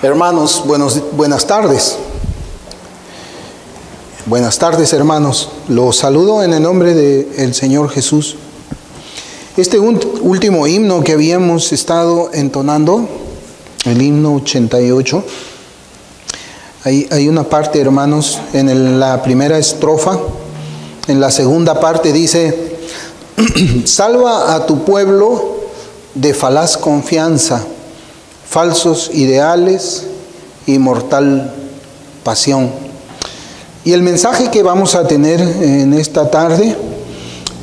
Hermanos, buenas tardes. Buenas tardes, hermanos. Los saludo en el nombre del Señor Jesús. Este último himno que habíamos estado entonando, el himno 88, hay una parte, hermanos, en la primera estrofa. En la segunda parte dice: salva a tu pueblo de falaz confianza, falsos ideales y mortal pasión. Y el mensaje que vamos a tener en esta tarde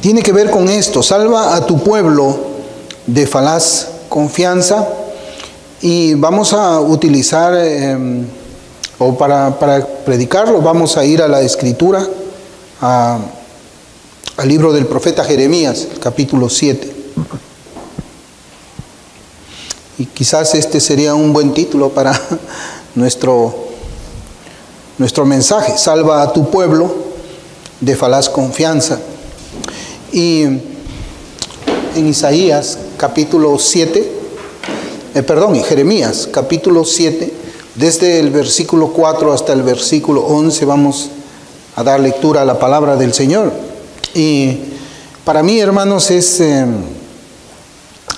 tiene que ver con esto: salva a tu pueblo de falaz confianza. Y vamos a utilizar, para predicarlo, vamos a ir a la Escritura, al libro del profeta Jeremías, capítulo 7. Y quizás este sería un buen título para nuestro mensaje: salva a tu pueblo de falaz confianza. Y en Isaías capítulo 7, Jeremías capítulo 7, desde el versículo 4 hasta el versículo 11, vamos a dar lectura a la palabra del Señor. Y para mí, hermanos, es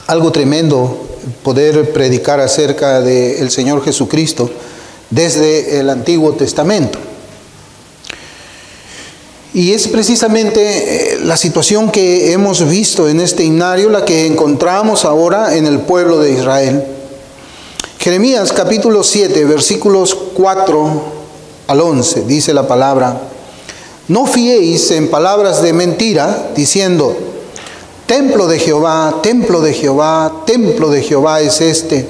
algo tremendo poder predicar acerca del Señor Jesucristo desde el Antiguo Testamento. Y es precisamente la situación que hemos visto en este himnario la que encontramos ahora en el pueblo de Israel. Jeremías capítulo 7, versículos 4 al 11, dice la palabra: no fiéis en palabras de mentira, diciendo: templo de Jehová, templo de Jehová, templo de Jehová es este.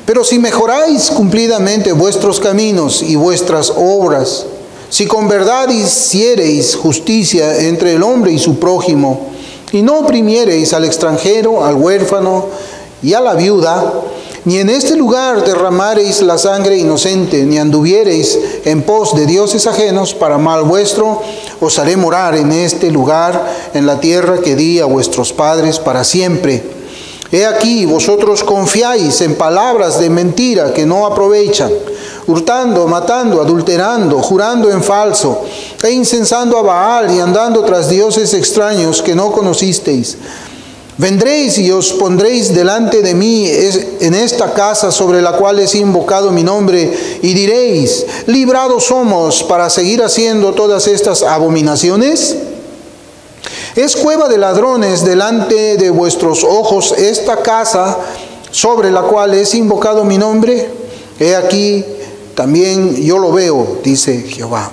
Pero si mejoráis cumplidamente vuestros caminos y vuestras obras, si con verdad hiciereis justicia entre el hombre y su prójimo, y no oprimiereis al extranjero, al huérfano y a la viuda, ni en este lugar derramareis la sangre inocente, ni anduviereis en pos de dioses ajenos para mal vuestro, os haré morar en este lugar, en la tierra que di a vuestros padres para siempre. He aquí, vosotros confiáis en palabras de mentira que no aprovechan, hurtando, matando, adulterando, jurando en falso, e incensando a Baal y andando tras dioses extraños que no conocisteis. Vendréis y os pondréis delante de mí en esta casa sobre la cual es invocado mi nombre, y diréis: librados somos para seguir haciendo todas estas abominaciones. Es cueva de ladrones delante de vuestros ojos esta casa sobre la cual es invocado mi nombre. He aquí, también yo lo veo, dice Jehová.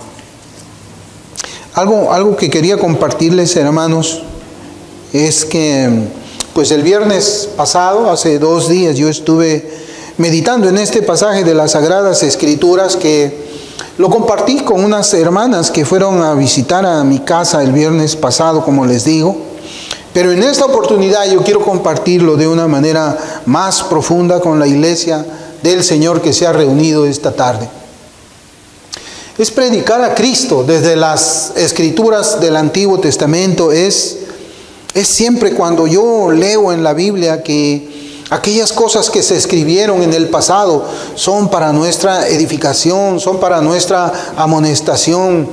Algo que quería compartirles, hermanos, es que pues el viernes pasado, hace 2 días, yo estuve meditando en este pasaje de las Sagradas Escrituras, que lo compartí con unas hermanas que fueron a visitar a mi casa el viernes pasado, como les digo. Pero en esta oportunidad yo quiero compartirlo de una manera más profunda con la iglesia del Señor que se ha reunido esta tarde. Es predicar a Cristo desde las Escrituras del Antiguo Testamento. Es siempre cuando yo leo en la Biblia que aquellas cosas que se escribieron en el pasado son para nuestra edificación, son para nuestra amonestación.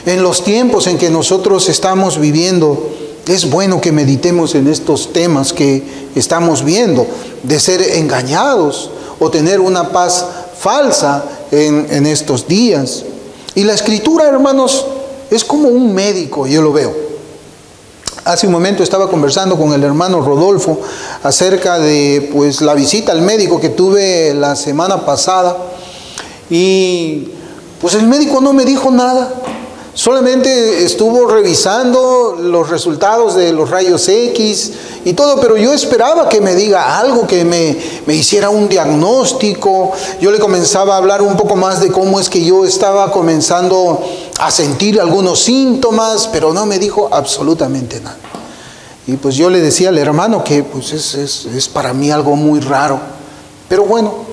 En los tiempos en que nosotros estamos viviendo, es bueno que meditemos en estos temas que estamos viendo, de ser engañados o tener una paz falsa en estos días. Y la Escritura, hermanos, es como un médico, yo lo veo. Hace un momento estaba conversando con el hermano Rodolfo acerca de la visita al médico que tuve la semana pasada, y pues el médico no me dijo nada. Solamente estuvo revisando los resultados de los rayos X y todo, pero yo esperaba que me diga algo, que me hiciera un diagnóstico. Yo le comenzaba a hablar un poco más de cómo es que yo estaba comenzando a sentir algunos síntomas, pero no me dijo absolutamente nada. Y pues yo le decía al hermano que pues es para mí algo muy raro. Pero bueno,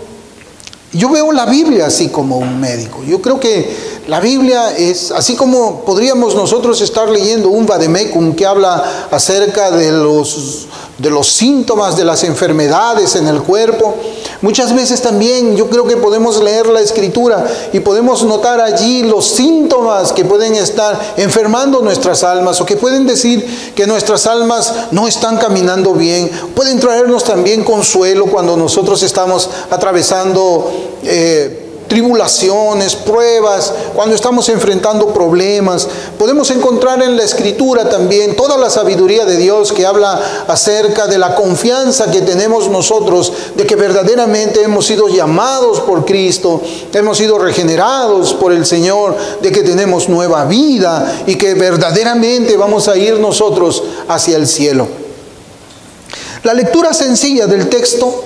yo veo la Biblia así como un médico. Yo creo que la Biblia es así como podríamos nosotros estar leyendo un vademecum que habla acerca de los de los síntomas de las enfermedades en el cuerpo. Muchas veces también yo creo que podemos leer la Escritura y podemos notar allí los síntomas que pueden estar enfermando nuestras almas, o que pueden decir que nuestras almas no están caminando bien. Pueden traernos también consuelo cuando nosotros estamos atravesando tribulaciones, pruebas, cuando estamos enfrentando problemas. Podemos encontrar en la Escritura también toda la sabiduría de Dios que habla acerca de la confianza que tenemos nosotros de que verdaderamente hemos sido llamados por Cristo, hemos sido regenerados por el Señor, de que tenemos nueva vida y que verdaderamente vamos a ir nosotros hacia el cielo. La lectura sencilla del texto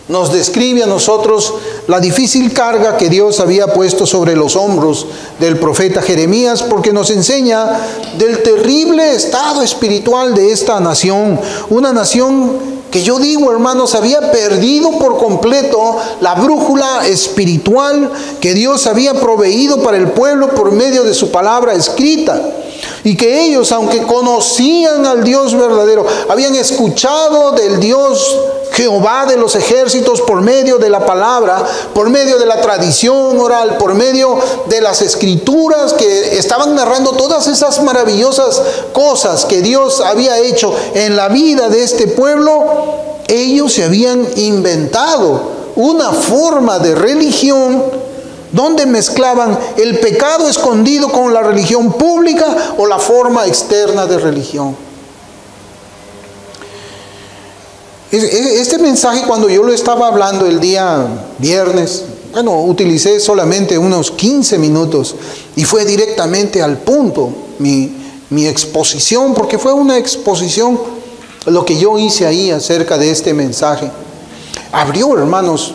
nos describe a nosotros la difícil carga que Dios había puesto sobre los hombros del profeta Jeremías, porque nos enseña del terrible estado espiritual de esta nación. Una nación que, yo digo, hermanos, había perdido por completo la brújula espiritual que Dios había proveído para el pueblo por medio de su palabra escrita. Y que ellos, aunque conocían al Dios verdadero, habían escuchado del Dios Jehová de los ejércitos por medio de la palabra, por medio de la tradición oral, por medio de las escrituras que estaban narrando todas esas maravillosas cosas que Dios había hecho en la vida de este pueblo. Ellos se habían inventado una forma de religión donde mezclaban el pecado escondido con la religión pública o la forma externa de religión. Este mensaje, cuando yo lo estaba hablando el día viernes, utilicé solamente unos 15 minutos y fue directamente al punto mi exposición, porque fue una exposición lo que yo hice ahí acerca de este mensaje. Abrió, hermanos,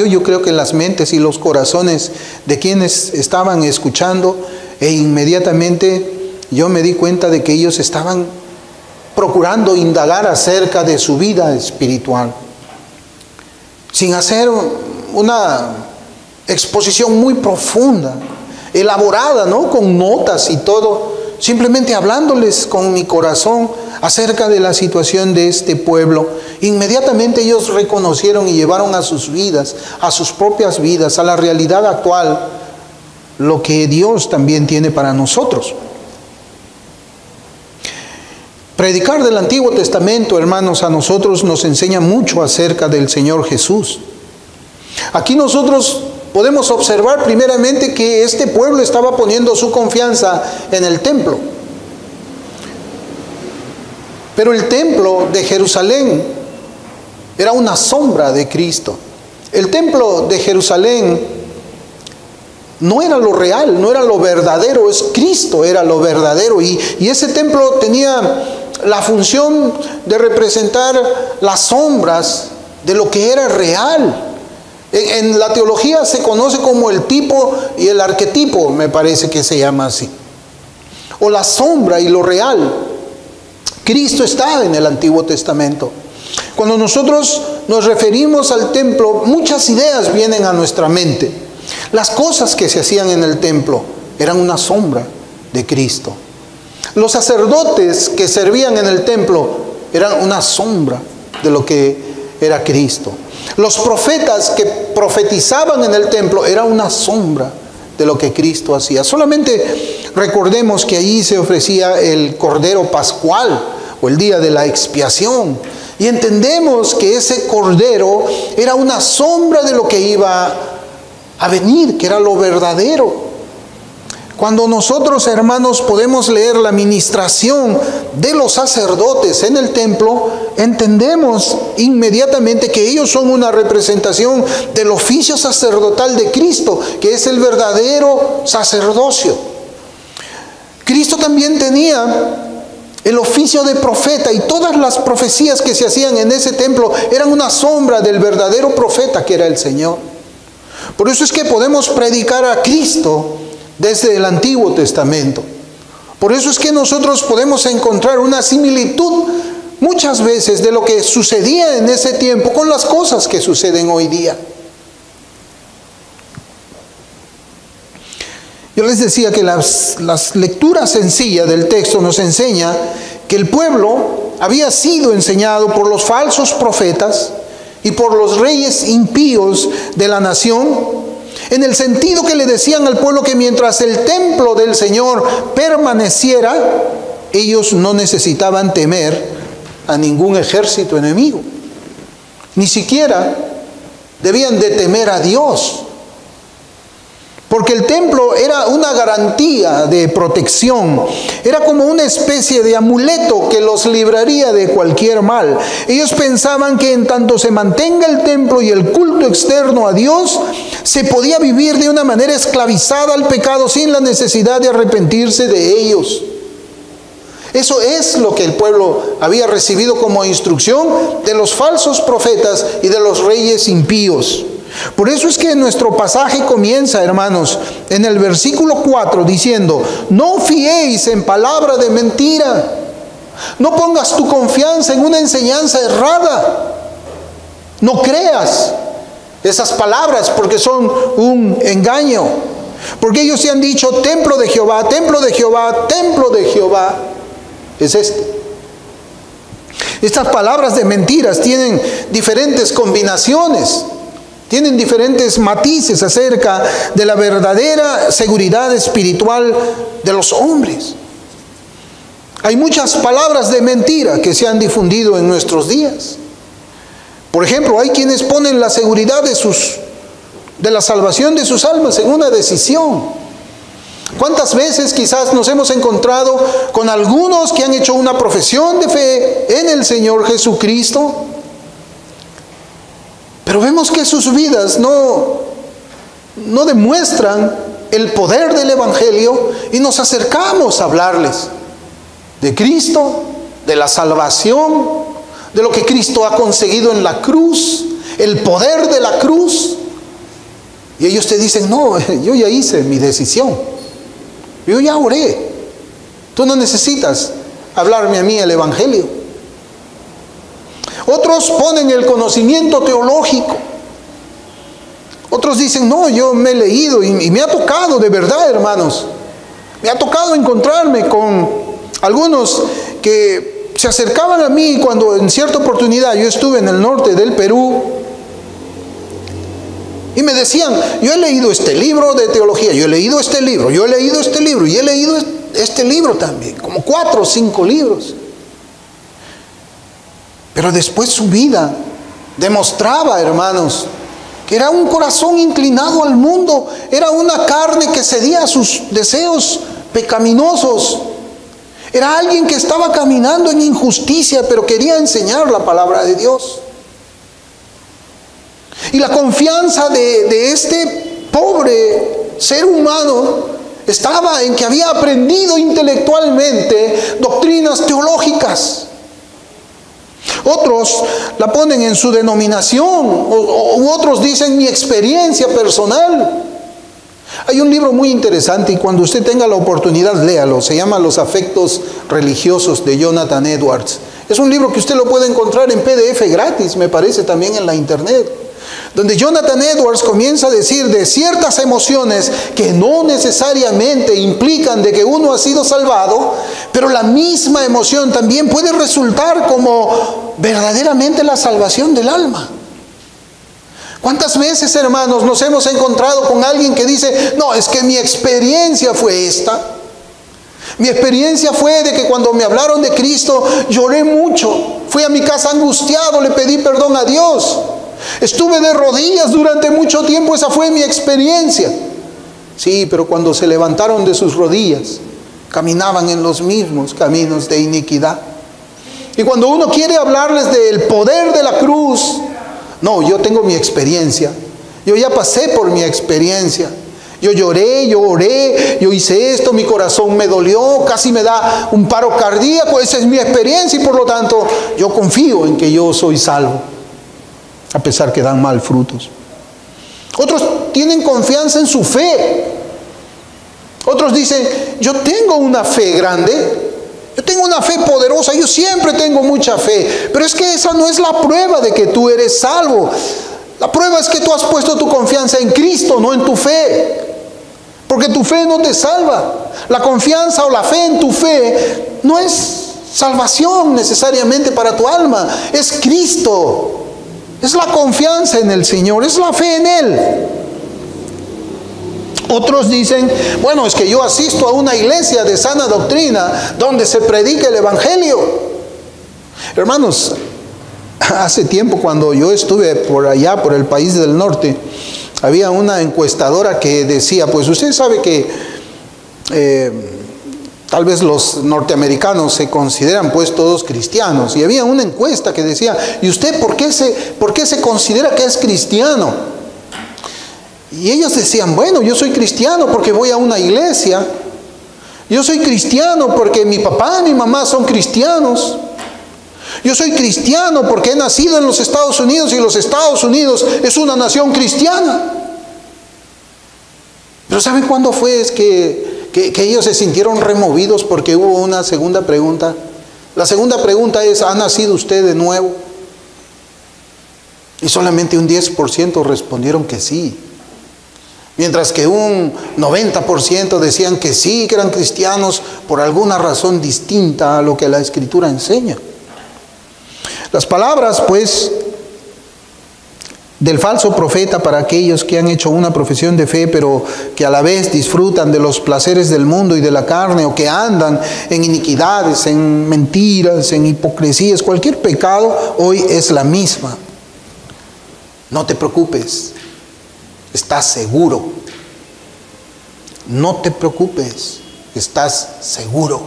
yo creo que las mentes y los corazones de quienes estaban escuchando, e inmediatamente yo me di cuenta de que ellos estaban procurando indagar acerca de su vida espiritual, sin hacer una exposición muy profunda, elaborada, ¿no?, con notas y todo, simplemente hablándoles con mi corazón acerca de la situación de este pueblo. Inmediatamente ellos reconocieron y llevaron a sus vidas, a sus propias vidas, a la realidad actual, lo que Dios también tiene para nosotros. Predicar del Antiguo Testamento, hermanos, a nosotros nos enseña mucho acerca del Señor Jesús. Aquí nosotros podemos observar primeramente que este pueblo estaba poniendo su confianza en el templo. Pero el templo de Jerusalén era una sombra de Cristo. El templo de Jerusalén no era lo real, no era lo verdadero, es Cristo era lo verdadero. Y ese templo tenía la función de representar las sombras de lo que era real. En la teología se conoce como el tipo y el arquetipo, me parece que se llama así. O la sombra y lo real. Cristo está en el Antiguo Testamento. Cuando nosotros nos referimos al templo, muchas ideas vienen a nuestra mente. Las cosas que se hacían en el templo eran una sombra de Cristo. Los sacerdotes que servían en el templo eran una sombra de lo que era Cristo. Los profetas que profetizaban en el templo eran una sombra de lo que Cristo hacía. Solamente recordemos que allí se ofrecía el Cordero Pascual o el día de la expiación. Y entendemos que ese Cordero era una sombra de lo que iba a venir, que era lo verdadero. Cuando nosotros, hermanos, podemos leer la ministración de los sacerdotes en el templo, entendemos inmediatamente que ellos son una representación del oficio sacerdotal de Cristo, que es el verdadero sacerdocio. Cristo también tenía el oficio de profeta, y todas las profecías que se hacían en ese templo eran una sombra del verdadero profeta que era el Señor. Por eso es que podemos predicar a Cristo desde el Antiguo Testamento. Por eso es que nosotros podemos encontrar una similitud muchas veces de lo que sucedía en ese tiempo con las cosas que suceden hoy día. Yo les decía que las lecturas sencillas del texto nos enseña que el pueblo había sido enseñado por los falsos profetas y por los reyes impíos de la nación, en el sentido que le decían al pueblo que mientras el templo del Señor permaneciera, ellos no necesitaban temer a ningún ejército enemigo. Ni siquiera debían de temer a Dios, porque el templo era una garantía de protección, era como una especie de amuleto que los libraría de cualquier mal. Ellos pensaban que en tanto se mantenga el templo y el culto externo a Dios, se podía vivir de una manera esclavizada al pecado sin la necesidad de arrepentirse de ellos. Eso es lo que el pueblo había recibido como instrucción de los falsos profetas y de los reyes impíos. Por eso es que nuestro pasaje comienza, hermanos, en el versículo 4 diciendo: no fiéis en palabra de mentira, no pongas tu confianza en una enseñanza errada, no creas esas palabras porque son un engaño, porque ellos se han dicho templo de Jehová, templo de Jehová, templo de Jehová. Es Estas palabras de mentiras tienen diferentes combinaciones, tienen diferentes matices acerca de la verdadera seguridad espiritual de los hombres. Hay muchas palabras de mentira que se han difundido en nuestros días. Por ejemplo, hay quienes ponen la seguridad de la salvación de sus almas en una decisión. ¿Cuántas veces quizás nos hemos encontrado con algunos que han hecho una profesión de fe en el Señor Jesucristo, pero vemos que sus vidas no demuestran el poder del Evangelio, y nos acercamos a hablarles de Cristo, de la salvación, de lo que Cristo ha conseguido en la cruz, el poder de la cruz, y ellos te dicen: no, yo ya hice mi decisión, yo ya oré, tú no necesitas hablarme a mí el Evangelio. Otros ponen el conocimiento teológico. Otros dicen: no, yo me he leído y me ha tocado, de verdad, hermanos, me ha tocado encontrarme con algunos que se acercaban a mí cuando en cierta oportunidad yo estuve en el norte del Perú, y me decían: yo he leído este libro de teología, yo he leído este libro, yo he leído este libro, y he leído este libro también, como 4 o 5 libros. Pero después su vida demostraba, hermanos, que era un corazón inclinado al mundo, era una carne que cedía a sus deseos pecaminosos. Era alguien que estaba caminando en injusticia, pero quería enseñar la palabra de Dios. Y la confianza de este pobre ser humano estaba en que había aprendido intelectualmente doctrinas teológicas. Otros la ponen en su denominación, u otros dicen mi experiencia personal. Hay un libro muy interesante, y cuando usted tenga la oportunidad, léalo. Se llama Los afectos religiosos, de Jonathan Edwards. Es un libro que usted lo puede encontrar en PDF gratis, me parece, también en la internet, donde Jonathan Edwards comienza a decir de ciertas emociones que no necesariamente implican de que uno ha sido salvado, pero la misma emoción también puede resultar como verdaderamente la salvación del alma. ¿Cuántas veces, hermanos, nos hemos encontrado con alguien que dice: no, es que mi experiencia fue esta? Mi experiencia fue de que cuando me hablaron de Cristo lloré mucho, fui a mi casa angustiado, le pedí perdón a Dios, estuve de rodillas durante mucho tiempo, esa fue mi experiencia. Sí, pero cuando se levantaron de sus rodillas, caminaban en los mismos caminos de iniquidad. Y cuando uno quiere hablarles del poder de la cruz: no, yo tengo mi experiencia, yo ya pasé por mi experiencia, yo lloré, yo oré, yo hice esto, mi corazón me dolió, casi me da un paro cardíaco, esa es mi experiencia, y por lo tanto yo confío en que yo soy salvo, a pesar que dan mal frutos. Otros tienen confianza en su fe. Otros dicen: yo tengo una fe grande, yo tengo una fe poderosa, yo siempre tengo mucha fe. Pero es que esa no es la prueba de que tú eres salvo. La prueba es que tú has puesto tu confianza en Cristo, no en tu fe. Porque tu fe no te salva. La confianza o la fe en tu fe no es salvación necesariamente para tu alma. Es Cristo. Es la confianza en el Señor. Es la fe en Él. Otros dicen, bueno, es que yo asisto a una iglesia de sana doctrina donde se predica el Evangelio. Hermanos, hace tiempo cuando yo estuve por allá, por el país del norte, había una encuestadora que decía, pues usted sabe que tal vez los norteamericanos se consideran pues todos cristianos. Y había una encuesta que decía, ¿y usted por qué se considera que es cristiano? Y ellos decían, bueno, yo soy cristiano porque voy a una iglesia. Yo soy cristiano porque mi papá y mi mamá son cristianos. Yo soy cristiano porque he nacido en los Estados Unidos y los Estados Unidos es una nación cristiana. Pero ¿saben cuándo fue que ellos se sintieron removidos? Porque hubo una segunda pregunta. La segunda pregunta es, ¿ha nacido usted de nuevo? Y solamente un 10% respondieron que sí. Mientras que un 90% decían que sí, que eran cristianos por alguna razón distinta a lo que la Escritura enseña. Las palabras, pues, del falso profeta para aquellos que han hecho una profesión de fe, pero que a la vez disfrutan de los placeres del mundo y de la carne, o que andan en iniquidades, en mentiras, en hipocresías, cualquier pecado, hoy es la misma. No te preocupes. Estás seguro. No te preocupes. Estás seguro.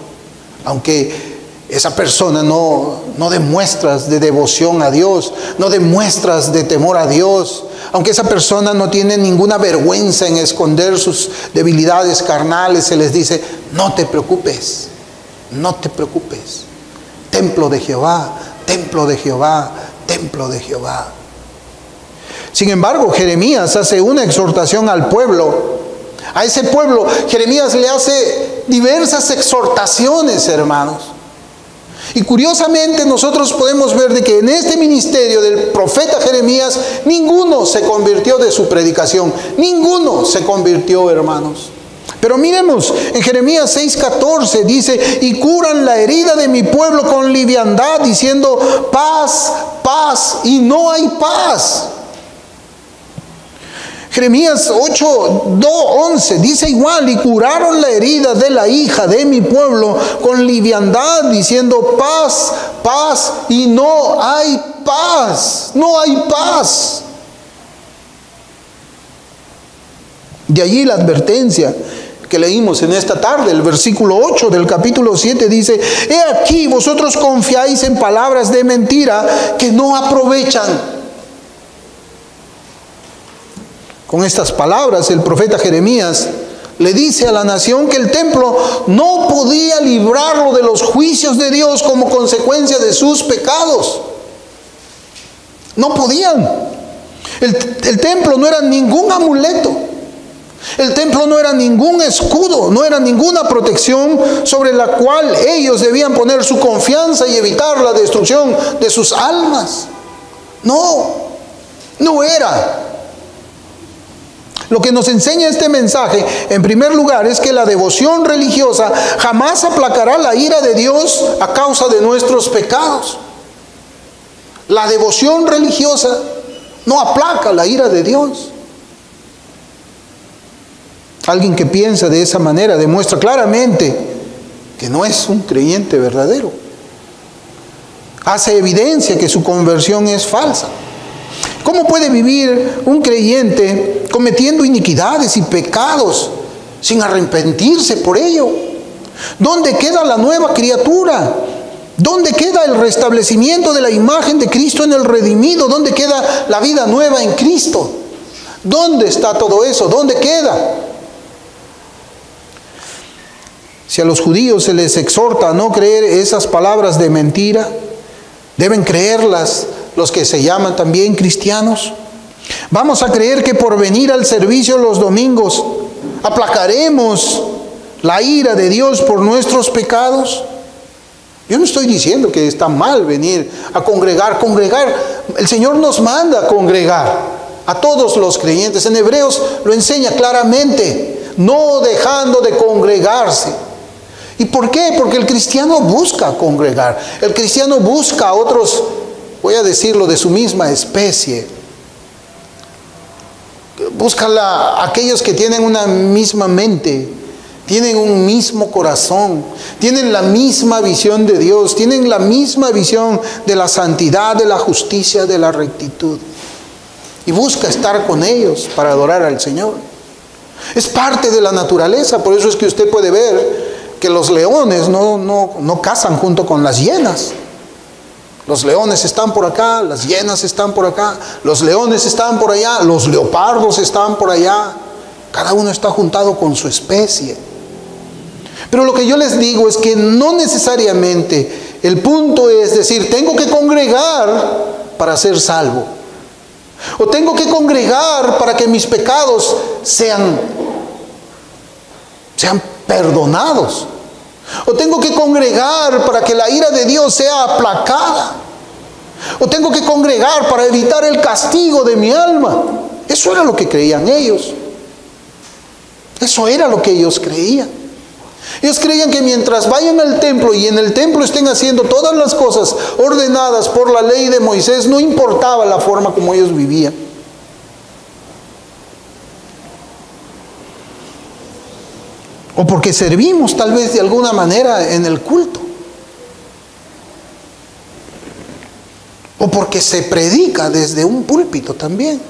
Aunque esa persona no demuestras de devoción a Dios, no demuestras de temor a Dios, aunque esa persona no tiene ninguna vergüenza en esconder sus debilidades carnales, se les dice, no te preocupes, no te preocupes. Templo de Jehová, templo de Jehová, templo de Jehová. Sin embargo, Jeremías hace una exhortación al pueblo. A ese pueblo, Jeremías le hace diversas exhortaciones, hermanos. Y curiosamente nosotros podemos ver de que en este ministerio del profeta Jeremías, ninguno se convirtió de su predicación. Ninguno se convirtió, hermanos. Pero miremos, en Jeremías 6:14 dice, y curan la herida de mi pueblo con liviandad, diciendo, paz, paz, y no hay paz. Jeremías 8:11 dice igual, y curaron la herida de la hija de mi pueblo con liviandad, diciendo paz, paz, y no hay paz, no hay paz. De allí la advertencia que leímos en esta tarde, el versículo 8 del capítulo 7 dice, he aquí vosotros confiáis en palabras de mentira que no aprovechan. Con estas palabras el profeta Jeremías le dice a la nación que el templo no podía librarlo de los juicios de Dios como consecuencia de sus pecados. No podían. El templo no era ningún amuleto. El templo no era ningún escudo, no era ninguna protección sobre la cual ellos debían poner su confianza y evitar la destrucción de sus almas. No era. Lo que nos enseña este mensaje, en primer lugar, es que la devoción religiosa jamás aplacará la ira de Dios a causa de nuestros pecados. La devoción religiosa no aplaca la ira de Dios. Alguien que piensa de esa manera demuestra claramente que no es un creyente verdadero. Hace evidencia que su conversión es falsa. ¿Cómo puede vivir un creyente cometiendo iniquidades y pecados sin arrepentirse por ello? ¿Dónde queda la nueva criatura? ¿Dónde queda el restablecimiento de la imagen de Cristo en el redimido? ¿Dónde queda la vida nueva en Cristo? ¿Dónde está todo eso? ¿Dónde queda? Si a los judíos se les exhorta a no creer esas palabras de mentira, deben creerlas los que se llaman también cristianos. Vamos a creer que por venir al servicio los domingos aplacaremos la ira de Dios por nuestros pecados. Yo no estoy diciendo que está mal venir a congregar. El Señor nos manda a congregar a todos los creyentes. En Hebreos lo enseña claramente, no dejando de congregarse. ¿Y por qué? Porque el cristiano busca congregar. El cristiano busca a otros, voy a decirlo, de su misma especie. Busca a aquellos que tienen una misma mente, tienen un mismo corazón, tienen la misma visión de Dios, tienen la misma visión de la santidad, de la justicia, de la rectitud. Y busca estar con ellos para adorar al Señor. Es parte de la naturaleza, por eso es que usted puede ver que los leones no cazan junto con las hienas. Los leones están por acá, las hienas están por acá, los leones están por allá, los leopardos están por allá. Cada uno está juntado con su especie. Pero lo que yo les digo es que no necesariamente el punto es decir, tengo que congregar para ser salvo. O tengo que congregar para que mis pecados sean perdonados. O tengo que congregar para que la ira de Dios sea aplacada. O tengo que congregar para evitar el castigo de mi alma. Eso era lo que creían ellos. Eso era lo que ellos creían. Ellos creían que mientras vayan al templo y en el templo estén haciendo todas las cosas ordenadas por la ley de Moisés, no importaba la forma como ellos vivían. O porque servimos tal vez de alguna manera en el culto. O porque se predica desde un púlpito también.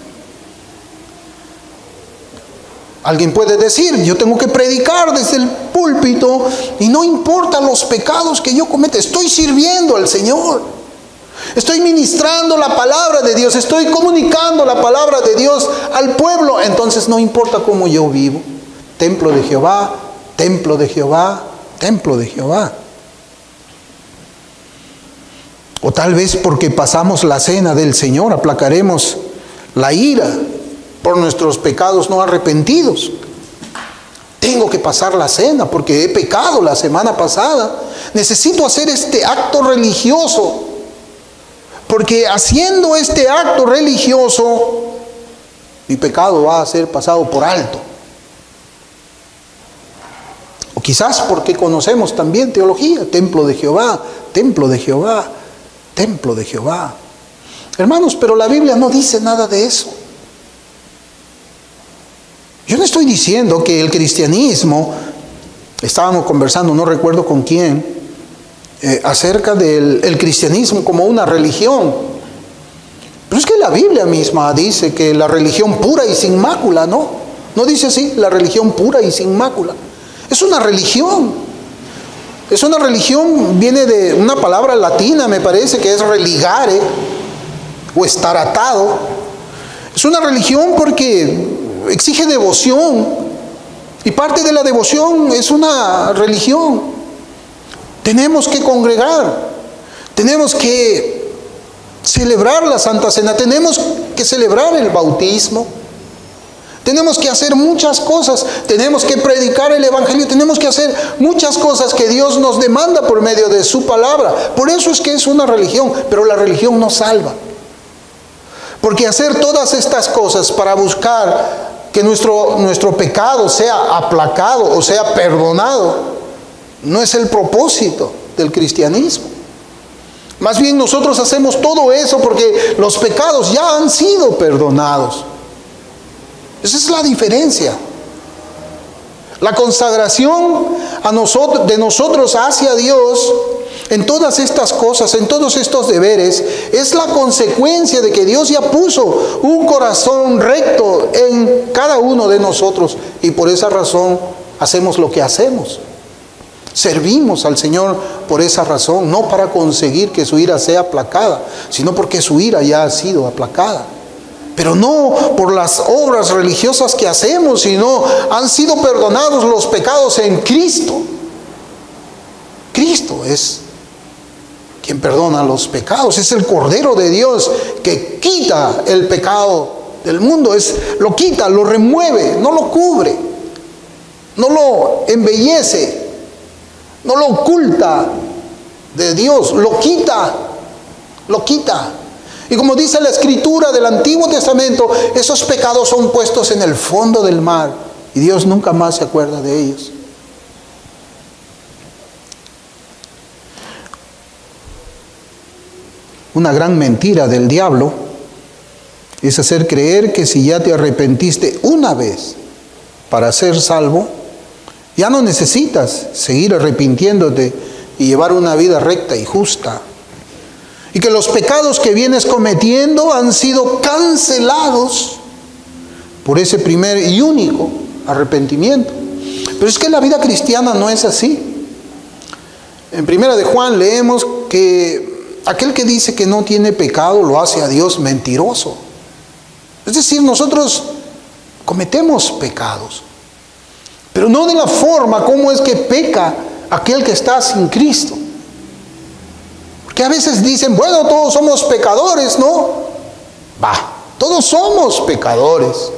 Alguien puede decir, yo tengo que predicar desde el púlpito y no importa los pecados que yo cometa, estoy sirviendo al Señor. Estoy ministrando la palabra de Dios, estoy comunicando la palabra de Dios al pueblo, entonces no importa cómo yo vivo. Templo de Jehová, templo de Jehová, templo de Jehová. O tal vez porque pasamos la cena del Señor, aplacaremos la ira por nuestros pecados no arrepentidos. Tengo que pasar la cena porque he pecado la semana pasada. Necesito hacer este acto religioso, porque haciendo este acto religioso, mi pecado va a ser pasado por alto. O quizás porque conocemos también teología, templo de Jehová, templo de Jehová, templo de Jehová. Hermanos, pero la Biblia no dice nada de eso. Yo no estoy diciendo que el cristianismo, estábamos conversando, no recuerdo con quién, acerca del cristianismo como una religión. Pero es que la Biblia misma dice que la religión pura y sin mácula, ¿no? No dice así, la religión pura y sin mácula. Es una religión. Es una religión, viene de una palabra latina, me parece, que es religare, o estar atado. Es una religión porque exige devoción, y parte de la devoción es una religión. Tenemos que congregar, tenemos que celebrar la Santa Cena, tenemos que celebrar el bautismo, tenemos que hacer muchas cosas, tenemos que predicar el Evangelio, tenemos que hacer muchas cosas que Dios nos demanda por medio de su palabra. Por eso es que es una religión, pero la religión no salva. Porque hacer todas estas cosas para buscar que nuestro pecado sea aplacado o sea perdonado, no es el propósito del cristianismo. Más bien nosotros hacemos todo eso porque los pecados ya han sido perdonados. Esa es la diferencia. La consagración de nosotros hacia Dios en todas estas cosas, en todos estos deberes, es la consecuencia de que Dios ya puso un corazón recto en cada uno de nosotros, y por esa razón hacemos lo que hacemos. Servimos al Señor por esa razón, no para conseguir que su ira sea aplacada, sino porque su ira ya ha sido aplacada. Pero no por las obras religiosas que hacemos, sino han sido perdonados los pecados en Cristo. Cristo es quien perdona los pecados, es el Cordero de Dios que quita el pecado del mundo, lo quita, lo remueve, no lo cubre, no lo embellece, no lo oculta de Dios, lo quita, lo quita. Y como dice la Escritura del Antiguo Testamento, esos pecados son puestos en el fondo del mar y Dios nunca más se acuerda de ellos. Una gran mentira del diablo es hacer creer que si ya te arrepentiste una vez para ser salvo, ya no necesitas seguir arrepintiéndote y llevar una vida recta y justa. Y que los pecados que vienes cometiendo han sido cancelados por ese primer y único arrepentimiento. Pero es que la vida cristiana no es así. En Primera de Juan leemos que aquel que dice que no tiene pecado lo hace a Dios mentiroso. Es decir, nosotros cometemos pecados, pero no de la forma como es que peca aquel que está sin Cristo. Porque a veces dicen, bueno, todos somos pecadores, ¿no? Todos somos pecadores.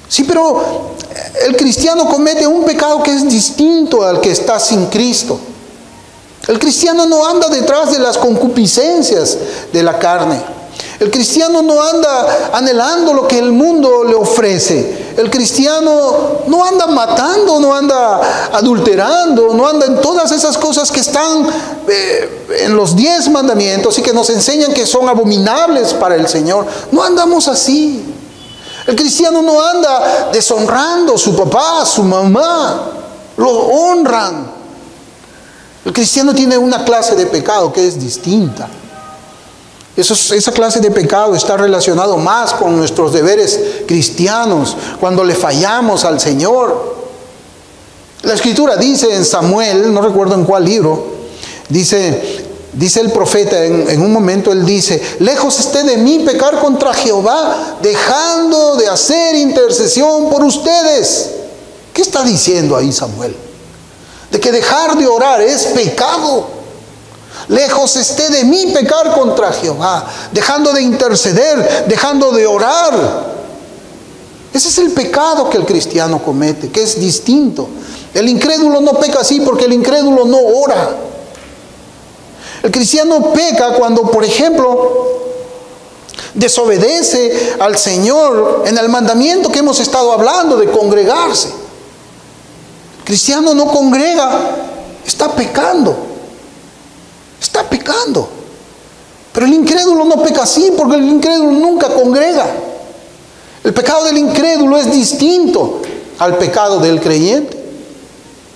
Sí, pero el cristiano comete un pecado que es distinto al que está sin Cristo. El cristiano no anda detrás de las concupiscencias de la carne. El cristiano no anda anhelando lo que el mundo le ofrece. El cristiano no anda matando, no anda adulterando, no anda en todas esas cosas que están en los 10 mandamientos y que nos enseñan que son abominables para el Señor. No andamos así. El cristiano no anda deshonrando a su papá, a su mamá. Lo honran. El cristiano tiene una clase de pecado que es distinta. Esa clase de pecado está relacionado más con nuestros deberes cristianos, cuando le fallamos al Señor. La Escritura dice en Samuel, no recuerdo en cuál libro, dice el profeta, en un momento él dice, lejos esté de mí pecar contra Jehová, dejando de hacer intercesión por ustedes. ¿Qué está diciendo ahí Samuel? De que dejar de orar es pecado. Lejos esté de mí pecar contra Jehová, dejando de interceder, dejando de orar. Ese es el pecado que el cristiano comete, que es distinto. El incrédulo no peca así porque el incrédulo no ora. El cristiano peca cuando, por ejemplo, desobedece al Señor en el mandamiento que hemos estado hablando de congregarse. El cristiano no congrega, está pecando. Está pecando. Pero el incrédulo no peca así porque el incrédulo nunca congrega. El pecado del incrédulo es distinto al pecado del creyente.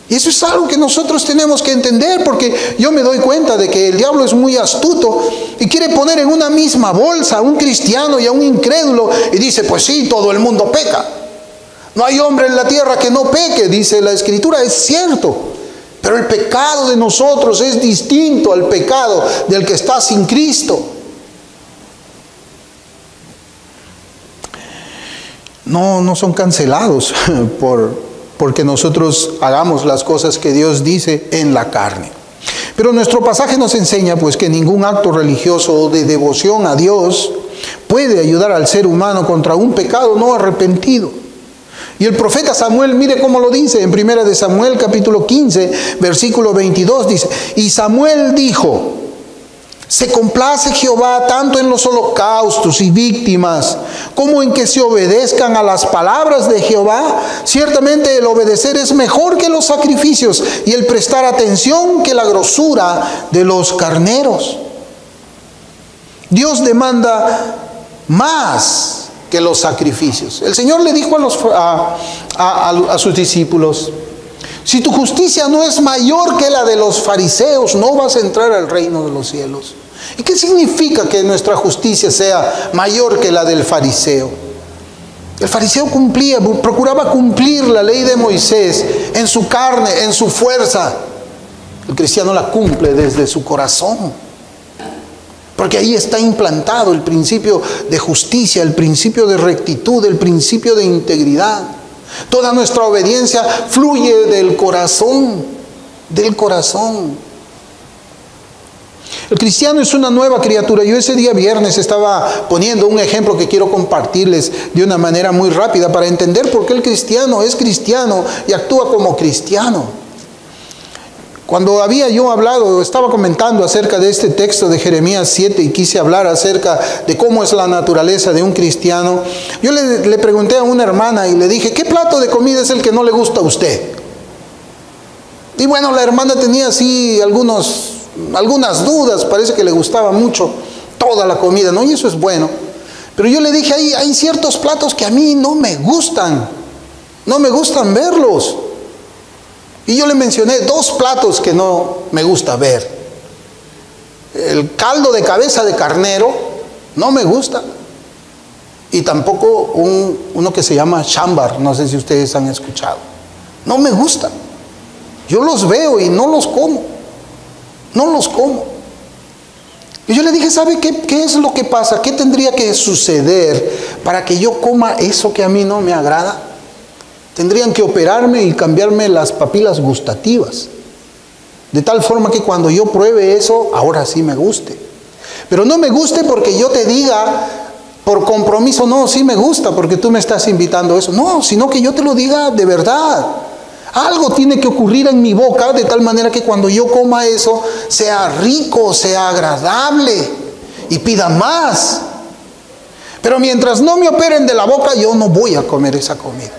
Y eso es algo que nosotros tenemos que entender, porque yo me doy cuenta de que el diablo es muy astuto y quiere poner en una misma bolsa a un cristiano y a un incrédulo y dice, pues sí, todo el mundo peca. No hay hombre en la tierra que no peque, dice la Escritura. Es cierto. Pero el pecado de nosotros es distinto al pecado del que está sin Cristo. No son cancelados porque nosotros hagamos las cosas que Dios dice en la carne. Pero nuestro pasaje nos enseña pues que ningún acto religioso o de devoción a Dios puede ayudar al ser humano contra un pecado no arrepentido. Y el profeta Samuel, mire cómo lo dice en Primera de Samuel capítulo 15, versículo 22, dice, y Samuel dijo, se complace Jehová tanto en los holocaustos y víctimas, como en que se obedezcan a las palabras de Jehová. Ciertamente el obedecer es mejor que los sacrificios, y el prestar atención que la grosura de los carneros. Dios demanda más que los sacrificios. El Señor le dijo a sus discípulos, si tu justicia no es mayor que la de los fariseos, no vas a entrar al reino de los cielos. ¿Y qué significa que nuestra justicia sea mayor que la del fariseo? El fariseo procuraba cumplir la ley de Moisés en su carne, en su fuerza. El cristiano la cumple desde su corazón. Porque ahí está implantado el principio de justicia, el principio de rectitud, el principio de integridad. Toda nuestra obediencia fluye del corazón, del corazón. El cristiano es una nueva criatura. Yo ese día viernes estaba poniendo un ejemplo que quiero compartirles de una manera muy rápida para entender por qué el cristiano es cristiano y actúa como cristiano. Cuando había yo hablado, estaba comentando acerca de este texto de Jeremías 7 y quise hablar acerca de cómo es la naturaleza de un cristiano, yo le pregunté a una hermana y le dije, ¿qué plato de comida es el que no le gusta a usted? Y bueno, la hermana tenía así algunas dudas, parece que le gustaba mucho toda la comida, ¿no? Y eso es bueno. Pero yo le dije, hay ciertos platos que a mí no me gustan verlos. Y yo le mencioné 2 platos que no me gusta ver. El caldo de cabeza de carnero no me gusta. Y tampoco uno que se llama chambar, no sé si ustedes han escuchado. No me gusta. Yo los veo y no los como. No los como. Y yo le dije, ¿sabe qué es lo que pasa? ¿Qué tendría que suceder para que yo coma eso que a mí no me agrada? Tendrían que operarme y cambiarme las papilas gustativas, de tal forma que cuando yo pruebe eso, ahora sí me guste. Pero no me guste porque yo te diga por compromiso, no, sí me gusta porque tú me estás invitando a eso. No, sino que yo te lo diga de verdad. Algo tiene que ocurrir en mi boca de tal manera que cuando yo coma eso sea rico, sea agradable y pida más. Pero mientras no me operen de la boca, yo no voy a comer esa comida.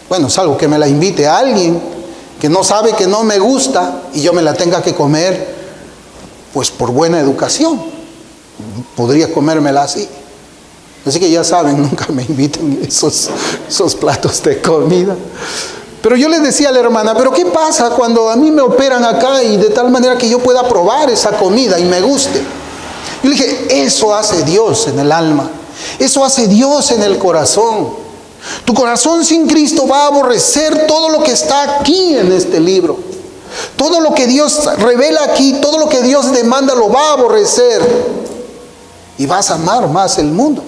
Bueno, salvo que me la invite a alguien que no sabe que no me gusta y yo me la tenga que comer, pues por buena educación. Podría comérmela así. Así que ya saben, nunca me inviten esos platos de comida. Pero yo le decía a la hermana, ¿pero qué pasa cuando a mí me operan acá y de tal manera que yo pueda probar esa comida y me guste? Yo le dije, eso hace Dios en el alma. Eso hace Dios en el corazón. Tu corazón sin Cristo va a aborrecer todo lo que está aquí en este libro. Todo lo que Dios revela aquí, todo lo que Dios demanda lo va a aborrecer. Y vas a amar más el mundo.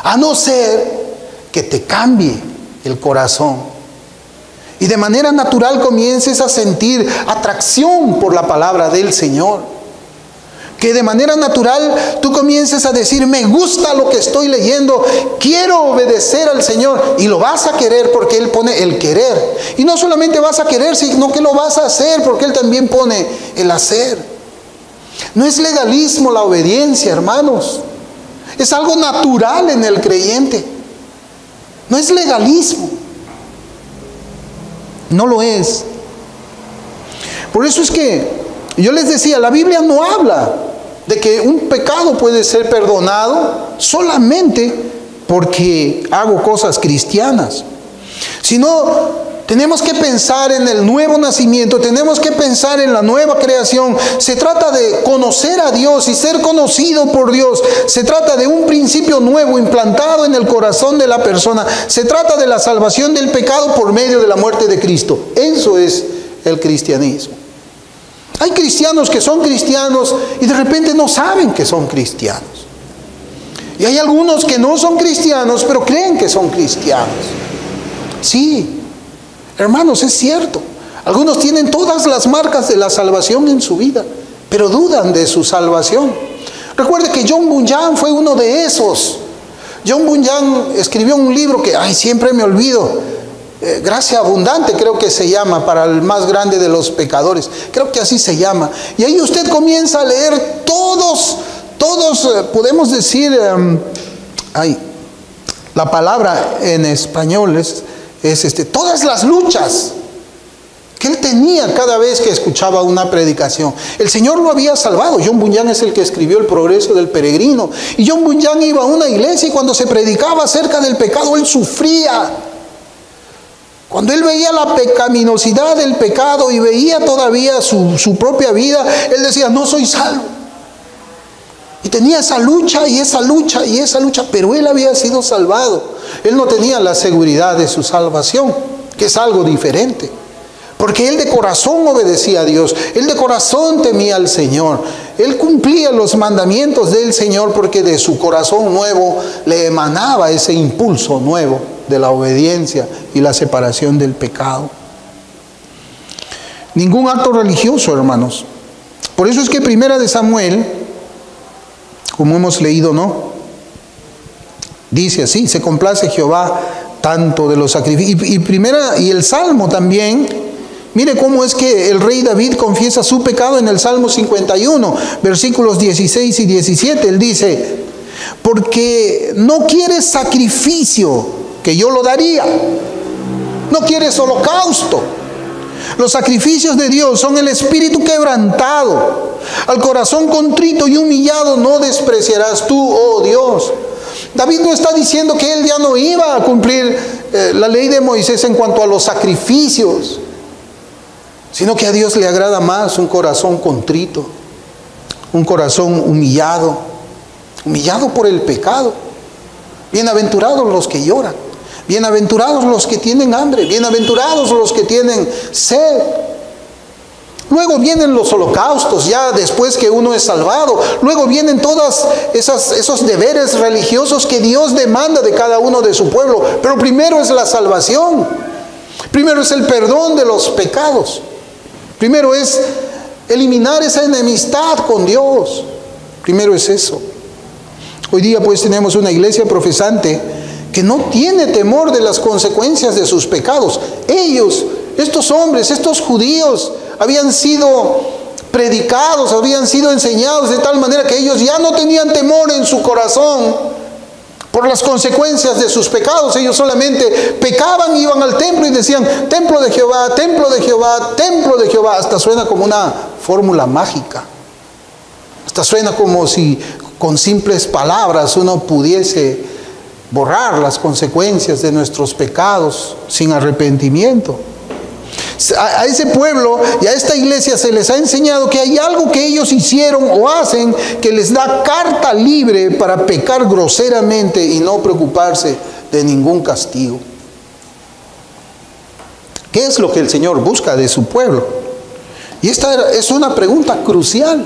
A no ser que te cambie el corazón. Y de manera natural comiences a sentir atracción por la palabra del Señor. Que de manera natural tú comiences a decir, me gusta lo que estoy leyendo, quiero obedecer al Señor. Y lo vas a querer porque Él pone el querer. Y no solamente vas a querer, sino que lo vas a hacer porque Él también pone el hacer. No es legalismo la obediencia, hermanos. Es algo natural en el creyente. No es legalismo. No lo es. Por eso es que yo les decía, la Biblia no habla de que un pecado puede ser perdonado solamente porque hago cosas cristianas, sino tenemos que pensar en el nuevo nacimiento, tenemos que pensar en la nueva creación. Se trata de conocer a Dios y ser conocido por Dios. Se trata de un principio nuevo implantado en el corazón de la persona. Se trata de la salvación del pecado por medio de la muerte de Cristo. Eso es el cristianismo. Hay cristianos que son cristianos y de repente no saben que son cristianos. Y hay algunos que no son cristianos, pero creen que son cristianos. Sí. Hermanos, es cierto. Algunos tienen todas las marcas de la salvación en su vida, pero dudan de su salvación. Recuerde que John Bunyan fue uno de esos. John Bunyan escribió un libro que, siempre me olvido. Gracia abundante creo que se llama, para el más grande de los pecadores. Creo que así se llama. Y ahí usted comienza a leer todos, podemos decir, la palabra en español es todas las luchas que él tenía cada vez que escuchaba una predicación. El Señor lo había salvado. John Bunyan es el que escribió El progreso del peregrino. Y John Bunyan iba a una iglesia y cuando se predicaba acerca del pecado, él sufría. Cuando él veía la pecaminosidad del pecado y veía todavía su propia vida, él decía, no soy salvo. Y tenía esa lucha y esa lucha y esa lucha, pero él había sido salvado. Él no tenía la seguridad de su salvación, que es algo diferente. Porque él de corazón obedecía a Dios, él de corazón temía al Señor. Él cumplía los mandamientos del Señor porque de su corazón nuevo le emanaba ese impulso nuevo de la obediencia y la separación del pecado. Ningún acto religioso, hermanos. Por eso es que Primera de Samuel, como hemos leído, ¿no? Dice así, se complace Jehová tanto de los sacrificios. Y el Salmo también, mire cómo es que el rey David confiesa su pecado en el Salmo 51, versículos 16 y 17. Él dice, porque no quieres sacrificio, que yo lo daría. No quieres holocausto. Los sacrificios de Dios son el espíritu quebrantado. Al corazón contrito y humillado no despreciarás tú, oh Dios. David no está diciendo que él ya no iba a cumplir la ley de Moisés en cuanto a los sacrificios, sino que a Dios le agrada más un corazón contrito, un corazón humillado por el pecado. Bienaventurados los que lloran, bienaventurados los que tienen hambre, bienaventurados los que tienen sed. Luego vienen los holocaustos, ya después que uno es salvado. Luego vienen todos esos deberes religiosos que Dios demanda de cada uno de su pueblo. Pero primero es la salvación. Primero es el perdón de los pecados. Primero es eliminar esa enemistad con Dios. Primero es eso. Hoy día pues tenemos una iglesia profesante que no tiene temor de las consecuencias de sus pecados. Ellos, estos hombres, estos judíos, habían sido predicados, habían sido enseñados de tal manera que ellos ya no tenían temor en su corazón por las consecuencias de sus pecados. Ellos solamente pecaban, iban al templo y decían: templo de Jehová, templo de Jehová, templo de Jehová. Hasta suena como una fórmula mágica. Hasta suena como si con simples palabras uno pudiese borrar las consecuencias de nuestros pecados sin arrepentimiento. A ese pueblo y a esta iglesia se les ha enseñado que hay algo que ellos hicieron o hacen que les da carta libre para pecar groseramente y no preocuparse de ningún castigo. ¿Qué es lo que el Señor busca de su pueblo? Y esta es una pregunta crucial.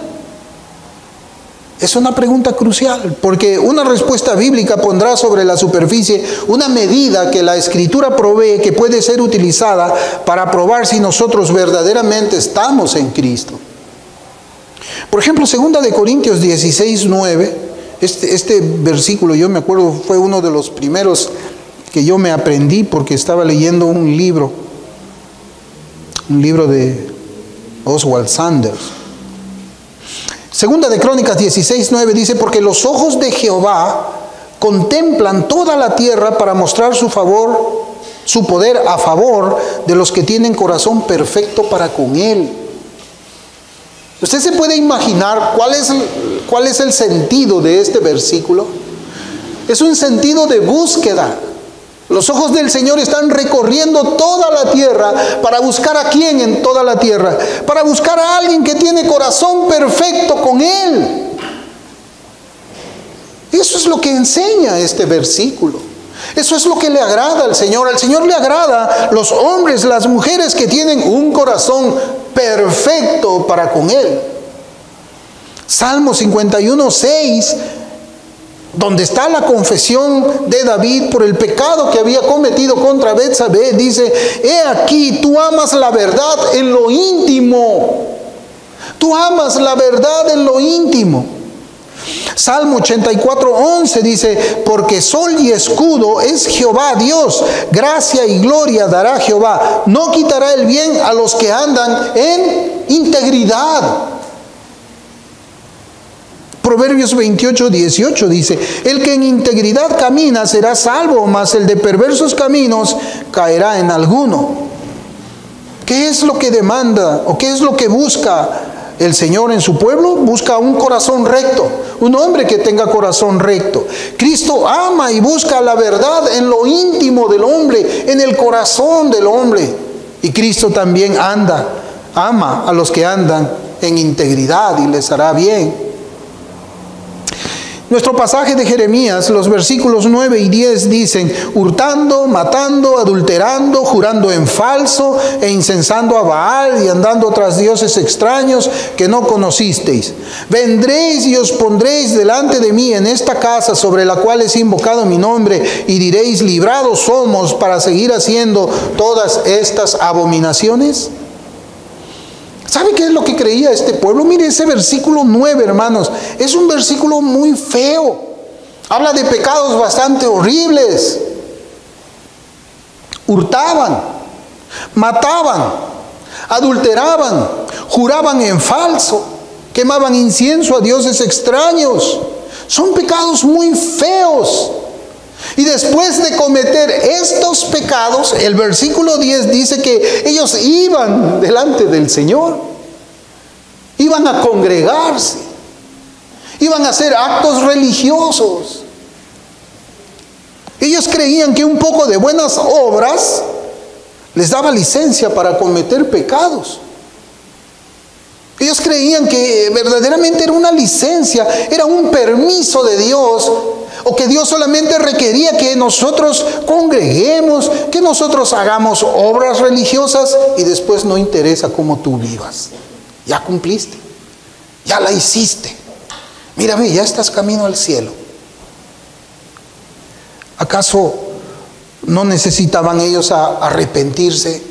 Es una pregunta crucial, porque una respuesta bíblica pondrá sobre la superficie una medida que la Escritura provee, que puede ser utilizada para probar si nosotros verdaderamente estamos en Cristo. Por ejemplo, 2 de Corintios 16:9, este versículo, yo me acuerdo, fue uno de los primeros que yo me aprendí porque estaba leyendo un libro de Oswald Sanders. 2 de Crónicas 16:9 dice: porque los ojos de Jehová contemplan toda la tierra para mostrar su poder a favor de los que tienen corazón perfecto para con Él. ¿Usted se puede imaginar cuál es el sentido de este versículo? Es un sentido de búsqueda. Los ojos del Señor están recorriendo toda la tierra para buscar a quién en toda la tierra, para buscar a alguien que tiene corazón perfecto con Él. Eso es lo que enseña este versículo. Eso es lo que le agrada al Señor. Al Señor le agrada los hombres, las mujeres que tienen un corazón perfecto para con Él. Salmo 51:6, donde está la confesión de David por el pecado que había cometido contra Betsabé, dice: he aquí, tú amas la verdad en lo íntimo. Tú amas la verdad en lo íntimo. Salmo 84:11 dice: porque sol y escudo es Jehová Dios, gracia y gloria dará Jehová, no quitará el bien a los que andan en integridad. Proverbios 28:18 dice: el que en integridad camina será salvo, mas el de perversos caminos caerá en alguno. ¿Qué es lo que demanda o qué es lo que busca el Señor en su pueblo? Busca un corazón recto, un hombre que tenga corazón recto. Cristo ama y busca la verdad en lo íntimo del hombre, en el corazón del hombre. Y Cristo también ama a los que andan en integridad y les hará bien. Nuestro pasaje de Jeremías, los versículos 9 y 10 dicen: hurtando, matando, adulterando, jurando en falso e incensando a Baal y andando tras dioses extraños que no conocisteis. Vendréis y os pondréis delante de mí en esta casa sobre la cual es invocado mi nombre y diréis: librados somos para seguir haciendo todas estas abominaciones. ¿Sabe qué es lo que creía este pueblo? Mire ese versículo 9, hermanos. Es un versículo muy feo. Habla de pecados bastante horribles. Hurtaban, mataban, adulteraban, juraban en falso, quemaban incienso a dioses extraños. Son pecados muy feos. Y después de cometer estos pecados, el versículo 10 dice que ellos iban delante del Señor. iban a congregarse, iban a hacer actos religiosos. Ellos creían que un poco de buenas obras les daba licencia para cometer pecados. Ellos creían que verdaderamente era una licencia, era un permiso de Dios, o que Dios solamente requería que nosotros congreguemos, que nosotros hagamos obras religiosas y después no interesa cómo tú vivas. Ya cumpliste, ya la hiciste. Mírame, ya estás camino al cielo. ¿Acaso no necesitaban ellos arrepentirse?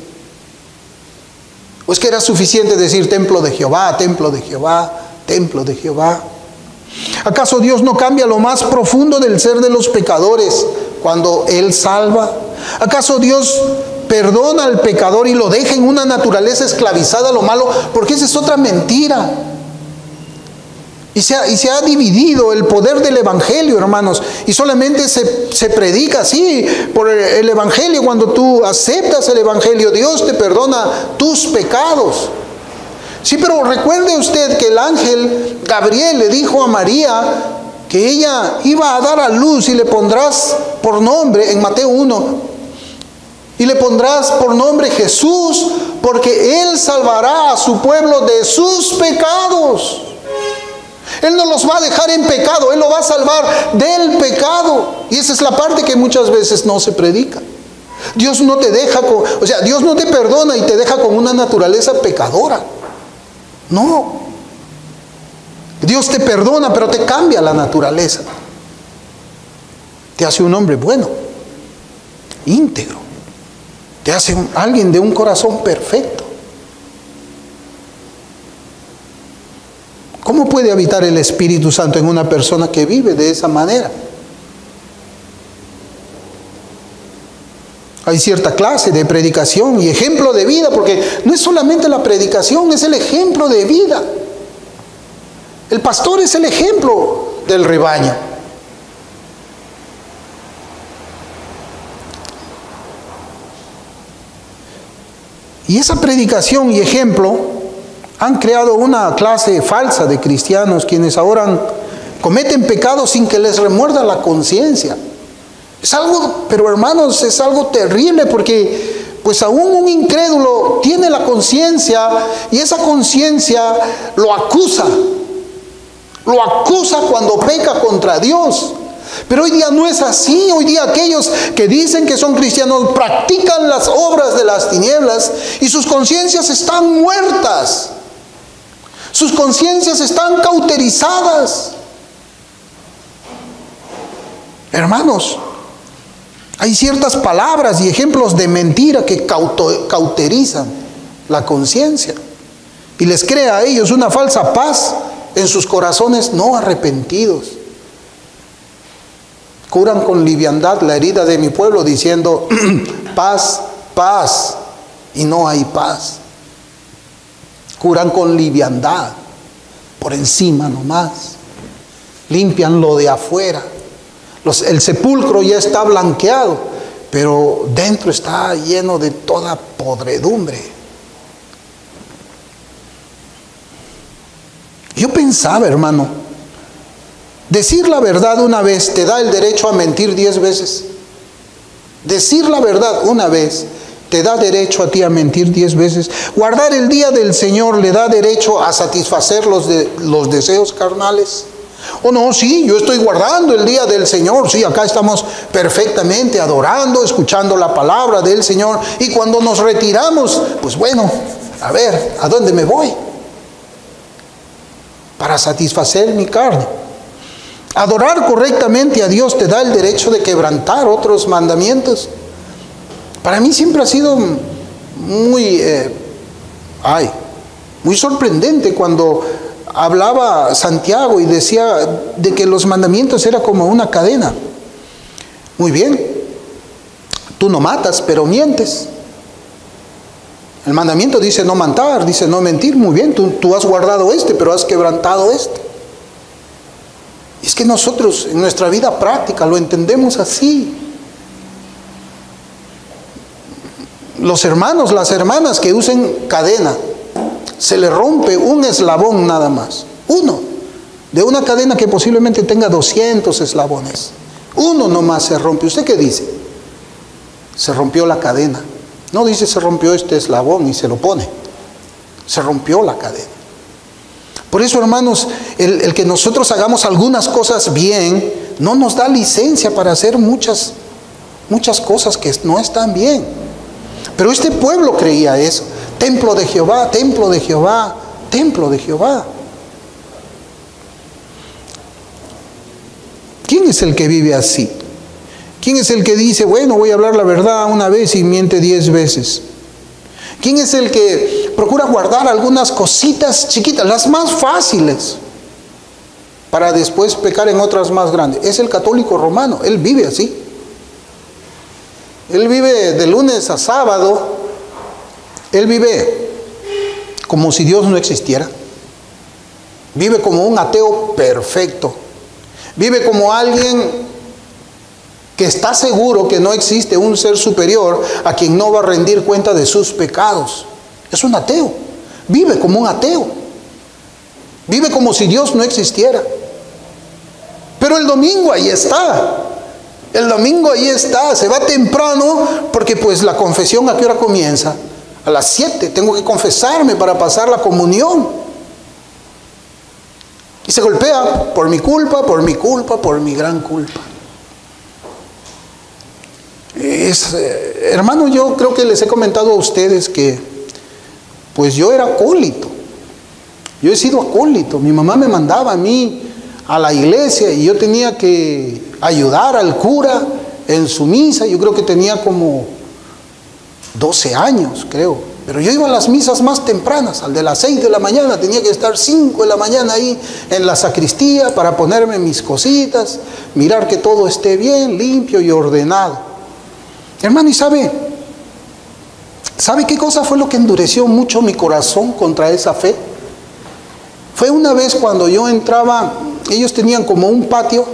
¿O es que era suficiente decir templo de Jehová, templo de Jehová, templo de Jehová? ¿Acaso Dios no cambia lo más profundo del ser de los pecadores cuando Él salva? ¿Acaso Dios perdona al pecador y lo deja en una naturaleza esclavizada a lo malo? Porque esa es otra mentira. Y se ha dividido el poder del Evangelio, hermanos. Y solamente se predica así por el Evangelio. Cuando tú aceptas el Evangelio, Dios te perdona tus pecados. Sí, pero recuerde usted que el ángel Gabriel le dijo a María que ella iba a dar a luz y le pondrás por nombre, en Mateo 1, y le pondrás por nombre Jesús, porque Él salvará a su pueblo de sus pecados. Él no los va a dejar en pecado, Él lo va a salvar del pecado. Y esa es la parte que muchas veces no se predica. Dios no te deja Dios no te perdona y te deja con una naturaleza pecadora. No. Dios te perdona, pero te cambia la naturaleza. Te hace un hombre bueno, íntegro. Te hace alguien de un corazón perfecto. ¿Cómo puede habitar el Espíritu Santo en una persona que vive de esa manera? Hay cierta clase de predicación y ejemplo de vida, porque no es solamente la predicación, es el ejemplo de vida. El pastor es el ejemplo del rebaño. Y esa predicación y ejemplo han creado una clase falsa de cristianos, quienes ahora cometen pecados sin que les remuerda la conciencia. Es algo, pero hermanos, es algo terrible, porque pues aún un incrédulo tiene la conciencia y esa conciencia lo acusa cuando peca contra Dios. Pero hoy día no es así. Hoy día aquellos que dicen que son cristianos practican las obras de las tinieblas y sus conciencias están muertas. Sus conciencias están cauterizadas. Hermanos, hay ciertas palabras y ejemplos de mentira que cauterizan la conciencia y les crea a ellos una falsa paz en sus corazones no arrepentidos. Curan con liviandad la herida de mi pueblo diciendo paz, paz, y no hay paz. Curan con liviandad, por encima nomás. Limpian lo de afuera. El sepulcro ya está blanqueado, pero dentro está lleno de toda podredumbre. Yo pensaba, hermano, decir la verdad una vez te da el derecho a mentir 10 veces. Decir la verdad una vez te da derecho a ti a mentir 10 veces. Guardar el día del Señor le da derecho a satisfacer los deseos carnales. Oh no, sí, yo estoy guardando el día del Señor. Sí, acá estamos perfectamente adorando, escuchando la palabra del Señor. Y cuando nos retiramos, pues bueno, a ver, ¿a dónde me voy? Para satisfacer mi carne. Adorar correctamente a Dios te da el derecho de quebrantar otros mandamientos. Para mí siempre ha sido muy sorprendente cuando hablaba Santiago y decía de que los mandamientos era como una cadena. Muy bien, tú no matas, pero mientes. El mandamiento dice no matar, dice no mentir. Muy bien, tú has guardado pero has quebrantado Es que nosotros en nuestra vida práctica lo entendemos así. Los hermanos, las hermanas que usen cadena, se le rompe un eslabón nada más. Uno, de una cadena que posiblemente tenga 200 eslabones. Uno nomás se rompe. ¿Usted qué dice? Se rompió la cadena. No dice se rompió este eslabón y se lo pone. Se rompió la cadena. Por eso, hermanos, el que nosotros hagamos algunas cosas bien, no nos da licencia para hacer muchas cosas que no están bien. Pero este pueblo creía eso. Templo de Jehová, templo de Jehová, templo de Jehová. ¿Quién es el que vive así? ¿Quién es el que dice, bueno, voy a hablar la verdad una vez y miente 10 veces? ¿Quién es el que procura guardar algunas cositas chiquitas, las más fáciles, para después pecar en otras más grandes? Es el católico romano. Él vive así. Él vive de lunes a sábado. Él vive como si Dios no existiera. Vive como un ateo perfecto. Vive como alguien que está seguro que no existe un ser superior a quien no va a rendir cuenta de sus pecados. Es un ateo. Vive como un ateo. Vive como si Dios no existiera. Pero el domingo ahí está. El domingo ahí está. Se va temprano porque pues la confesión, ¿a qué hora comienza? A las 7. Tengo que confesarme para pasar la comunión. Y se golpea por mi culpa, por mi culpa, por mi gran culpa. Hermano, yo creo que les he comentado a ustedes que pues yo era acólito. Yo he sido acólito. Mi mamá me mandaba a mí a la iglesia y yo tenía que ayudar al cura en su misa. Yo creo que tenía como 12 años, creo. Pero yo iba a las misas más tempranas, al de las 6 de la mañana. Tenía que estar 5 de la mañana ahí en la sacristía para ponerme mis cositas, mirar que todo esté bien, limpio y ordenado. Hermano, ¿y sabe qué cosa fue lo que endureció mucho mi corazón contra esa fe? Fue una vez cuando yo entraba, ellos tenían como un patio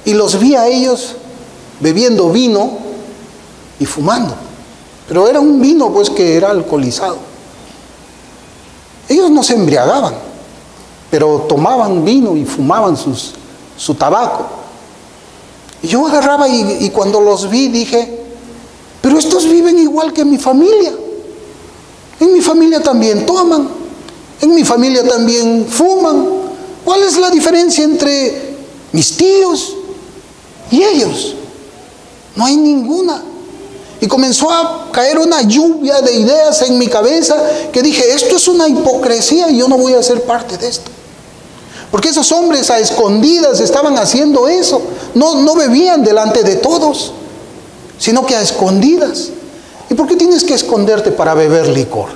y los vi a ellos bebiendo vino y fumando. Pero era un vino pues que era alcoholizado. Ellos no se embriagaban, pero tomaban vino y fumaban su tabaco. Y yo agarraba y cuando los vi dije, pero estos viven igual que mi familia. En mi familia también toman, en mi familia también fuman. ¿Cuál es la diferencia entre mis tíos y ellos? No hay ninguna. Y comenzó a caer una lluvia de ideas en mi cabeza que dije, esto es una hipocresía y yo no voy a ser parte de esto. Porque esos hombres a escondidas estaban haciendo eso. No bebían delante de todos, sino que a escondidas. ¿Y por qué tienes que esconderte para beber licor?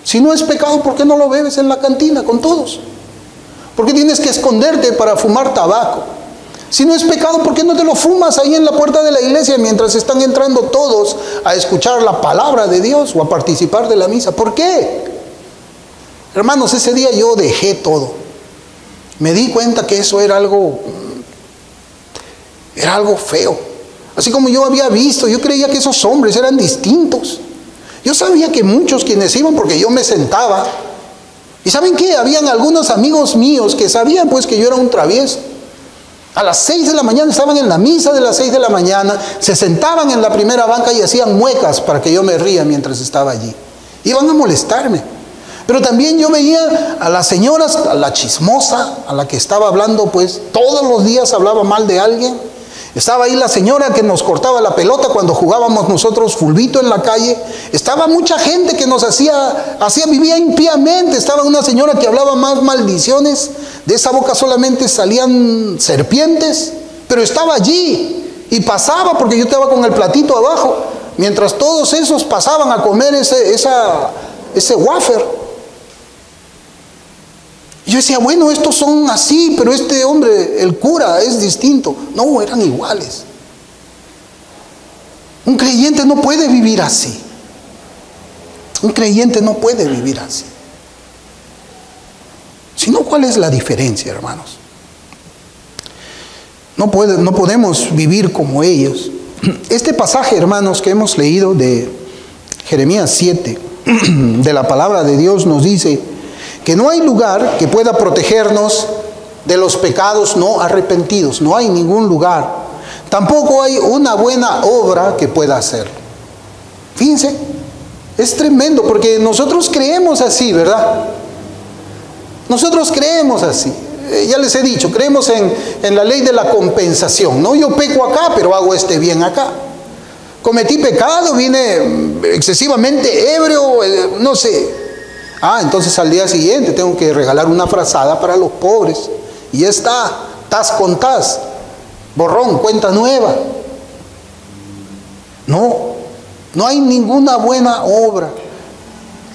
Si no es pecado, ¿por qué no lo bebes en la cantina con todos? ¿Por qué tienes que esconderte para fumar tabaco? Si no es pecado, ¿por qué no te lo fumas ahí en la puerta de la iglesia mientras están entrando todos a escuchar la palabra de Dios o a participar de la misa? ¿Por qué? Hermanos, ese día yo dejé todo. Me di cuenta que eso era algo feo. Así como yo había visto, yo creía que esos hombres eran distintos. Yo sabía que muchos quienes iban, porque yo me sentaba, y ¿saben qué? Habían algunos amigos míos que sabían pues que yo era un travieso. A las 6 de la mañana estaban en la misa de las 6 de la mañana, se sentaban en la primera banca y hacían muecas para que yo me ría mientras estaba allí. Iban a molestarme. Pero también yo veía a las señoras, a la chismosa, a la que estaba hablando pues todos los días hablaba mal de alguien. Estaba ahí la señora que nos cortaba la pelota cuando jugábamos nosotros fulbito en la calle. Estaba mucha gente que nos vivía impíamente. Estaba una señora que hablaba más maldiciones. De esa boca solamente salían serpientes. Pero estaba allí y pasaba porque yo estaba con el platito abajo. Mientras todos esos pasaban a comer ese wafer. Yo decía, bueno, estos son así, pero este hombre, el cura, es distinto. No, eran iguales. Un creyente no puede vivir así. Un creyente no puede vivir así. Si no, ¿cuál es la diferencia, hermanos? No podemos vivir como ellos. Este pasaje, hermanos, que hemos leído de Jeremías 7, de la palabra de Dios nos dice que no hay lugar que pueda protegernos de los pecados no arrepentidos. No hay ningún lugar. Tampoco hay una buena obra que pueda hacerlo. Fíjense, es tremendo porque nosotros creemos así, ¿verdad? Nosotros creemos así. Ya les he dicho, creemos en la ley de la compensación, ¿no? Yo peco acá, pero hago este bien acá. Cometí pecado, vine excesivamente ebrio, no sé. Entonces al día siguiente tengo que regalar una frazada para los pobres. Y ya está, tas con tas, borrón, cuenta nueva. No hay ninguna buena obra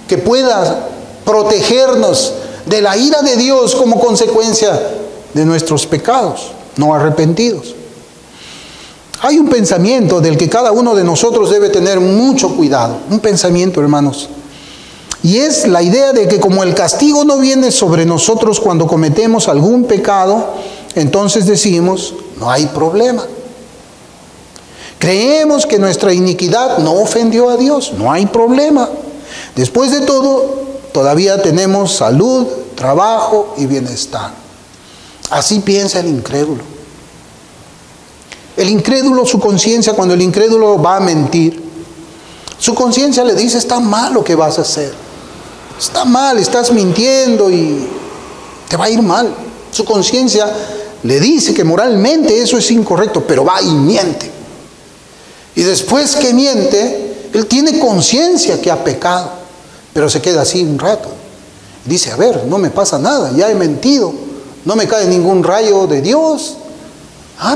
que pueda protegernos de la ira de Dios como consecuencia de nuestros pecados no arrepentidos. Hay un pensamiento del que cada uno de nosotros debe tener mucho cuidado. Un pensamiento, hermanos. Y es la idea de que como el castigo no viene sobre nosotros cuando cometemos algún pecado, entonces decimos, no hay problema. Creemos que nuestra iniquidad no ofendió a Dios, no hay problema. Después de todo, todavía tenemos salud, trabajo y bienestar. Así piensa el incrédulo. El incrédulo, su conciencia, cuando el incrédulo va a mentir, su conciencia le dice, está mal lo que vas a hacer. Está mal, estás mintiendo y te va a ir mal. Su conciencia le dice que moralmente eso es incorrecto, pero va y miente. Y después que miente, él tiene conciencia que ha pecado, pero se queda así un rato. Dice, a ver, no me pasa nada, ya he mentido, no me cae ningún rayo de Dios.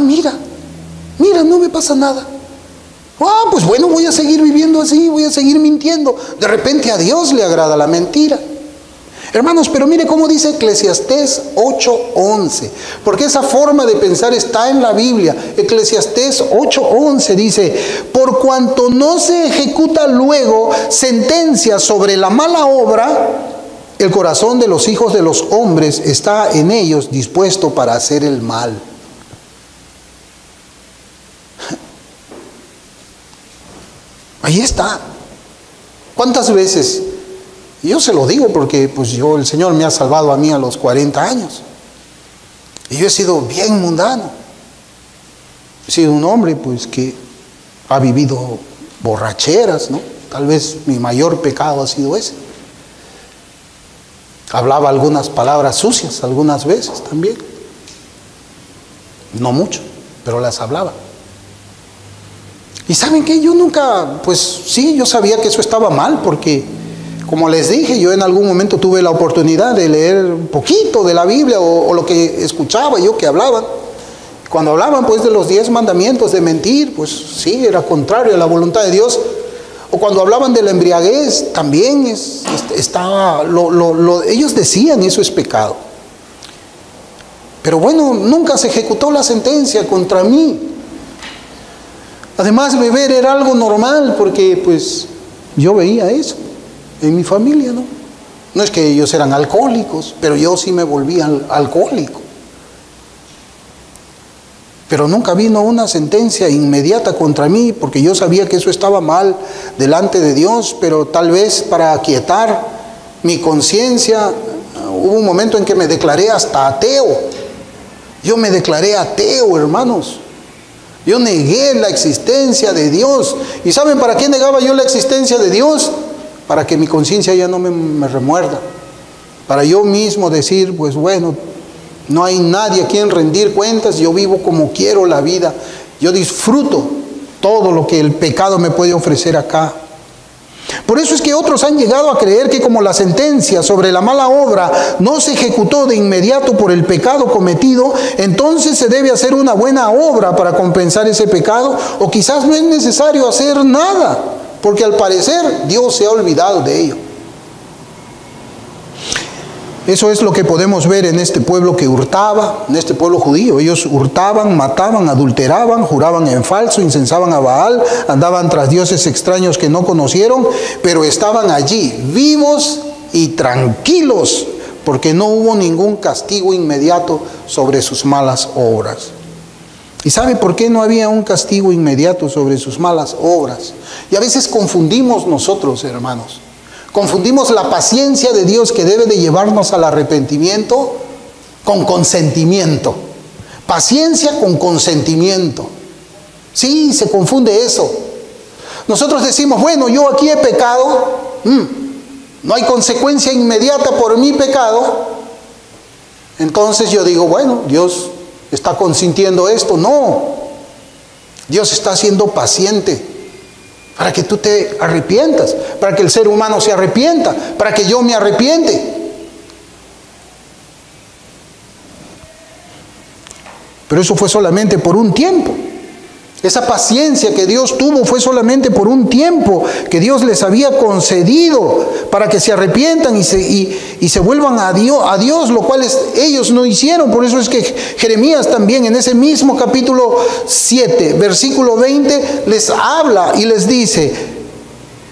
Mira, no me pasa nada. Pues bueno, voy a seguir viviendo así, voy a seguir mintiendo. De repente a Dios le agrada la mentira. Hermanos, pero mire cómo dice Eclesiastés 8:11, porque esa forma de pensar está en la Biblia. Eclesiastés 8:11 dice, por cuanto no se ejecuta luego sentencia sobre la mala obra, el corazón de los hijos de los hombres está en ellos dispuesto para hacer el mal. Ahí está. ¿Cuántas veces? Y yo se lo digo porque el Señor me ha salvado a mí a los 40 años. Y yo he sido bien mundano. He sido un hombre que ha vivido borracheras, ¿no? Tal vez mi mayor pecado ha sido ese. Hablaba algunas palabras sucias algunas veces también. No mucho, pero las hablaba. Y ¿saben qué? Yo nunca, yo sabía que eso estaba mal porque, como les dije, yo en algún momento tuve la oportunidad de leer un poquito de la Biblia o lo que escuchaba yo que hablaban. Cuando hablaban de los 10 mandamientos de mentir, sí, era contrario a la voluntad de Dios. O cuando hablaban de la embriaguez, también estaba, ellos decían eso es pecado. Pero bueno, nunca se ejecutó la sentencia contra mí. Además, beber era algo normal porque yo veía eso en mi familia, ¿no? No es que ellos eran alcohólicos, pero yo sí me volví alcohólico. Pero nunca vino una sentencia inmediata contra mí porque yo sabía que eso estaba mal delante de Dios, pero tal vez para aquietar mi conciencia hubo un momento en que me declaré hasta ateo. Yo me declaré ateo, hermanos. Yo negué la existencia de Dios. ¿Y saben para qué negaba yo la existencia de Dios? Para que mi conciencia ya no me remuerda. Para yo mismo decir, bueno, no hay nadie a quien rendir cuentas, yo vivo como quiero la vida. Yo disfruto todo lo que el pecado me puede ofrecer acá. Por eso es que otros han llegado a creer que como la sentencia sobre la mala obra no se ejecutó de inmediato por el pecado cometido, entonces se debe hacer una buena obra para compensar ese pecado, o quizás no es necesario hacer nada, porque al parecer Dios se ha olvidado de ello. Eso es lo que podemos ver en este pueblo que hurtaba, en este pueblo judío. Ellos hurtaban, mataban, adulteraban, juraban en falso, incensaban a Baal, andaban tras dioses extraños que no conocieron, pero estaban allí, vivos y tranquilos, porque no hubo ningún castigo inmediato sobre sus malas obras. ¿Y sabe por qué no había un castigo inmediato sobre sus malas obras? Y a veces confundimos nosotros, hermanos. Confundimos la paciencia de Dios que debe de llevarnos al arrepentimiento con consentimiento. Paciencia con consentimiento. Sí, se confunde eso. Nosotros decimos, bueno, yo aquí he pecado, no hay consecuencia inmediata por mi pecado, entonces yo digo, bueno, Dios está consintiendo esto. No, Dios está siendo paciente para que tú te arrepientas, para que el ser humano se arrepienta, para que yo me arrepiente. Pero eso fue solamente por un tiempo. Esa paciencia que Dios tuvo fue solamente por un tiempo que Dios les había concedido para que se arrepientan y se vuelvan a Dios, lo cual ellos no hicieron. Por eso es que Jeremías también en ese mismo capítulo 7, versículo 20, les habla y les dice: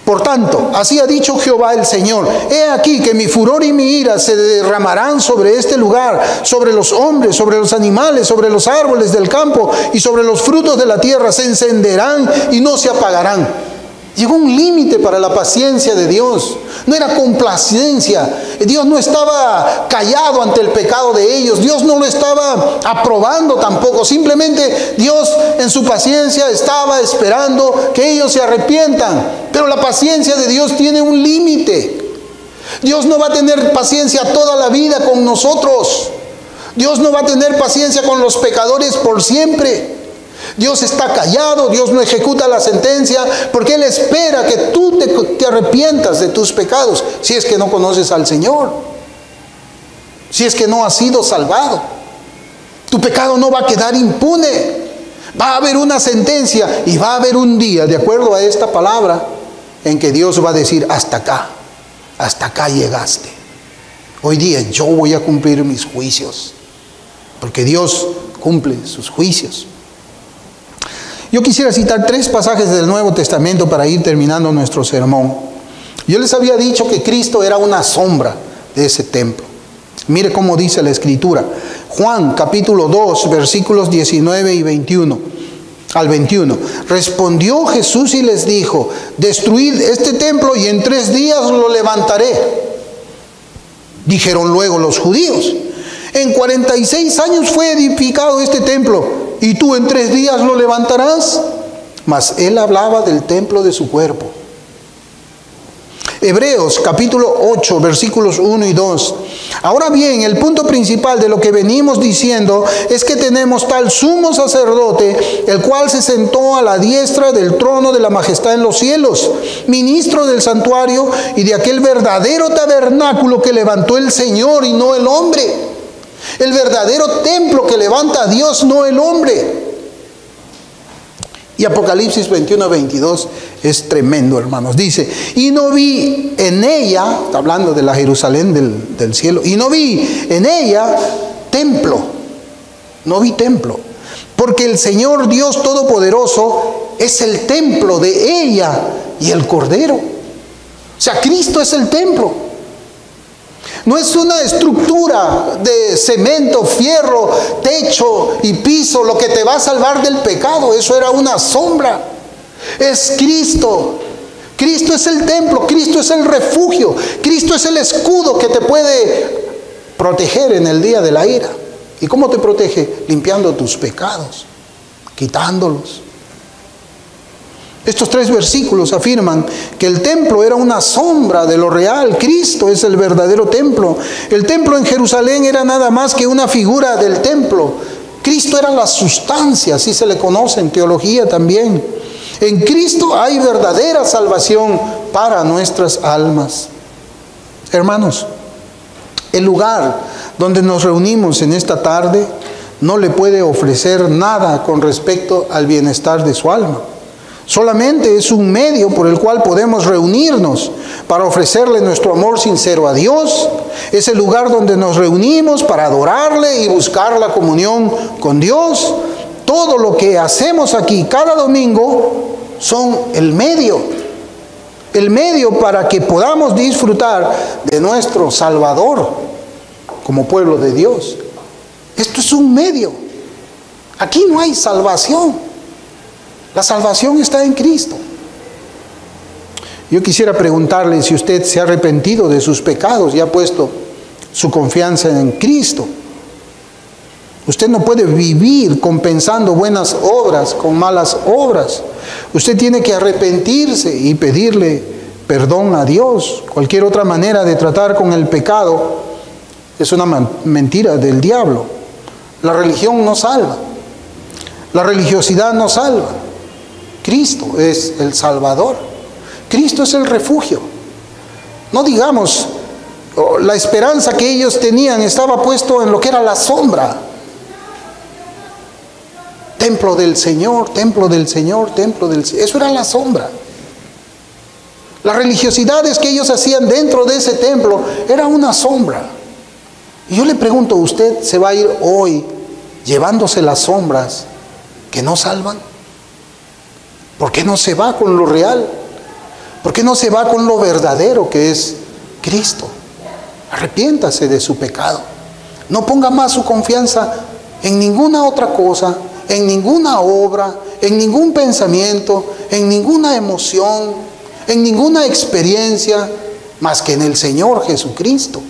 por tanto, así ha dicho Jehová el Señor: he aquí que mi furor y mi ira se derramarán sobre este lugar, sobre los hombres, sobre los animales, sobre los árboles del campo y sobre los frutos de la tierra. Se encenderán y no se apagarán. Llegó un límite para la paciencia de Dios. No era complacencia. Dios no estaba callado ante el pecado de ellos. Dios no lo estaba aprobando tampoco. Simplemente Dios en su paciencia estaba esperando que ellos se arrepientan. Pero la paciencia de Dios tiene un límite. Dios no va a tener paciencia toda la vida con nosotros. Dios no va a tener paciencia con los pecadores por siempre. Dios está callado, Dios no ejecuta la sentencia, porque Él espera que tú te arrepientas de tus pecados, si es que no conoces al Señor, si es que no has sido salvado. Tu pecado no va a quedar impune. Va a haber una sentencia y va a haber un día, de acuerdo a esta palabra, en que Dios va a decir: hasta acá llegaste. Hoy día yo voy a cumplir mis juicios, porque Dios cumple sus juicios. Yo quisiera citar 3 pasajes del Nuevo Testamento para ir terminando nuestro sermón. Yo les había dicho que Cristo era una sombra de ese templo. Mire cómo dice la Escritura. Juan capítulo 2, versículos 19 y 21 al 21. Respondió Jesús y les dijo: destruid este templo y en 3 días lo levantaré. Dijeron luego los judíos: en 46 años fue edificado este templo, ¿y tú en 3 días lo levantarás? Mas él hablaba del templo de su cuerpo. Hebreos capítulo 8, versículos 1 y 2. Ahora bien, el punto principal de lo que venimos diciendo es que tenemos tal sumo sacerdote, el cual se sentó a la diestra del trono de la majestad en los cielos, ministro del santuario y de aquel verdadero tabernáculo que levantó el Señor y no el hombre. El verdadero templo que levanta a Dios, no el hombre. Y Apocalipsis 21, 22 es tremendo, hermanos. Dice: y no vi en ella, está hablando de la Jerusalén del cielo, y no vi en ella templo. No vi templo. Porque el Señor Dios Todopoderoso es el templo de ella y el Cordero. O sea, Cristo es el templo. No es una estructura de cemento, fierro, techo y piso lo que te va a salvar del pecado. Eso era una sombra. Es Cristo. Cristo es el templo, Cristo es el refugio, Cristo es el escudo que te puede proteger en el día de la ira. ¿Y cómo te protege? Limpiando tus pecados, quitándolos. Estos 3 versículos afirman que el templo era una sombra de lo real. Cristo es el verdadero templo. El templo en Jerusalén era nada más que una figura del templo. Cristo era la sustancia, así se le conoce en teología también. En Cristo hay verdadera salvación para nuestras almas. Hermanos, el lugar donde nos reunimos en esta tarde no le puede ofrecer nada con respecto al bienestar de su alma. Solamente es un medio por el cual podemos reunirnos para ofrecerle nuestro amor sincero a Dios. Es el lugar donde nos reunimos para adorarle y buscar la comunión con Dios. Todo lo que hacemos aquí cada domingo son el medio para que podamos disfrutar de nuestro Salvador como pueblo de Dios. Esto es un medio. Aquí no hay salvación. La salvación está en Cristo. Yo quisiera preguntarle si usted se ha arrepentido de sus pecados y ha puesto su confianza en Cristo. Usted no puede vivir compensando buenas obras con malas obras. Usted tiene que arrepentirse y pedirle perdón a Dios. Cualquier otra manera de tratar con el pecado es una mentira del diablo. La religión no salva. La religiosidad no salva. Cristo es el Salvador. Cristo es el refugio. No digamos, la esperanza que ellos tenían estaba puesto en lo que era la sombra. Templo del Señor, templo del Señor, templo del Señor. Eso era la sombra. Las religiosidades que ellos hacían dentro de ese templo era una sombra. Y yo le pregunto, ¿usted se va a ir hoy llevándose las sombras que no salvan? ¿Por qué no se va con lo real? ¿Por qué no se va con lo verdadero que es Cristo? Arrepiéntase de su pecado. No ponga más su confianza en ninguna otra cosa, en ninguna obra, en ningún pensamiento, en ninguna emoción, en ninguna experiencia, más que en el Señor Jesucristo.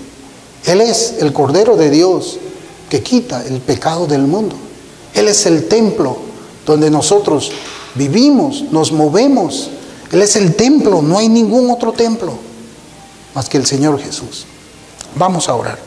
Él es el Cordero de Dios que quita el pecado del mundo. Él es el templo donde nosotros vivimos, nos movemos. Él es el templo, no hay ningún otro templo más que el Señor Jesús. Vamos a orar.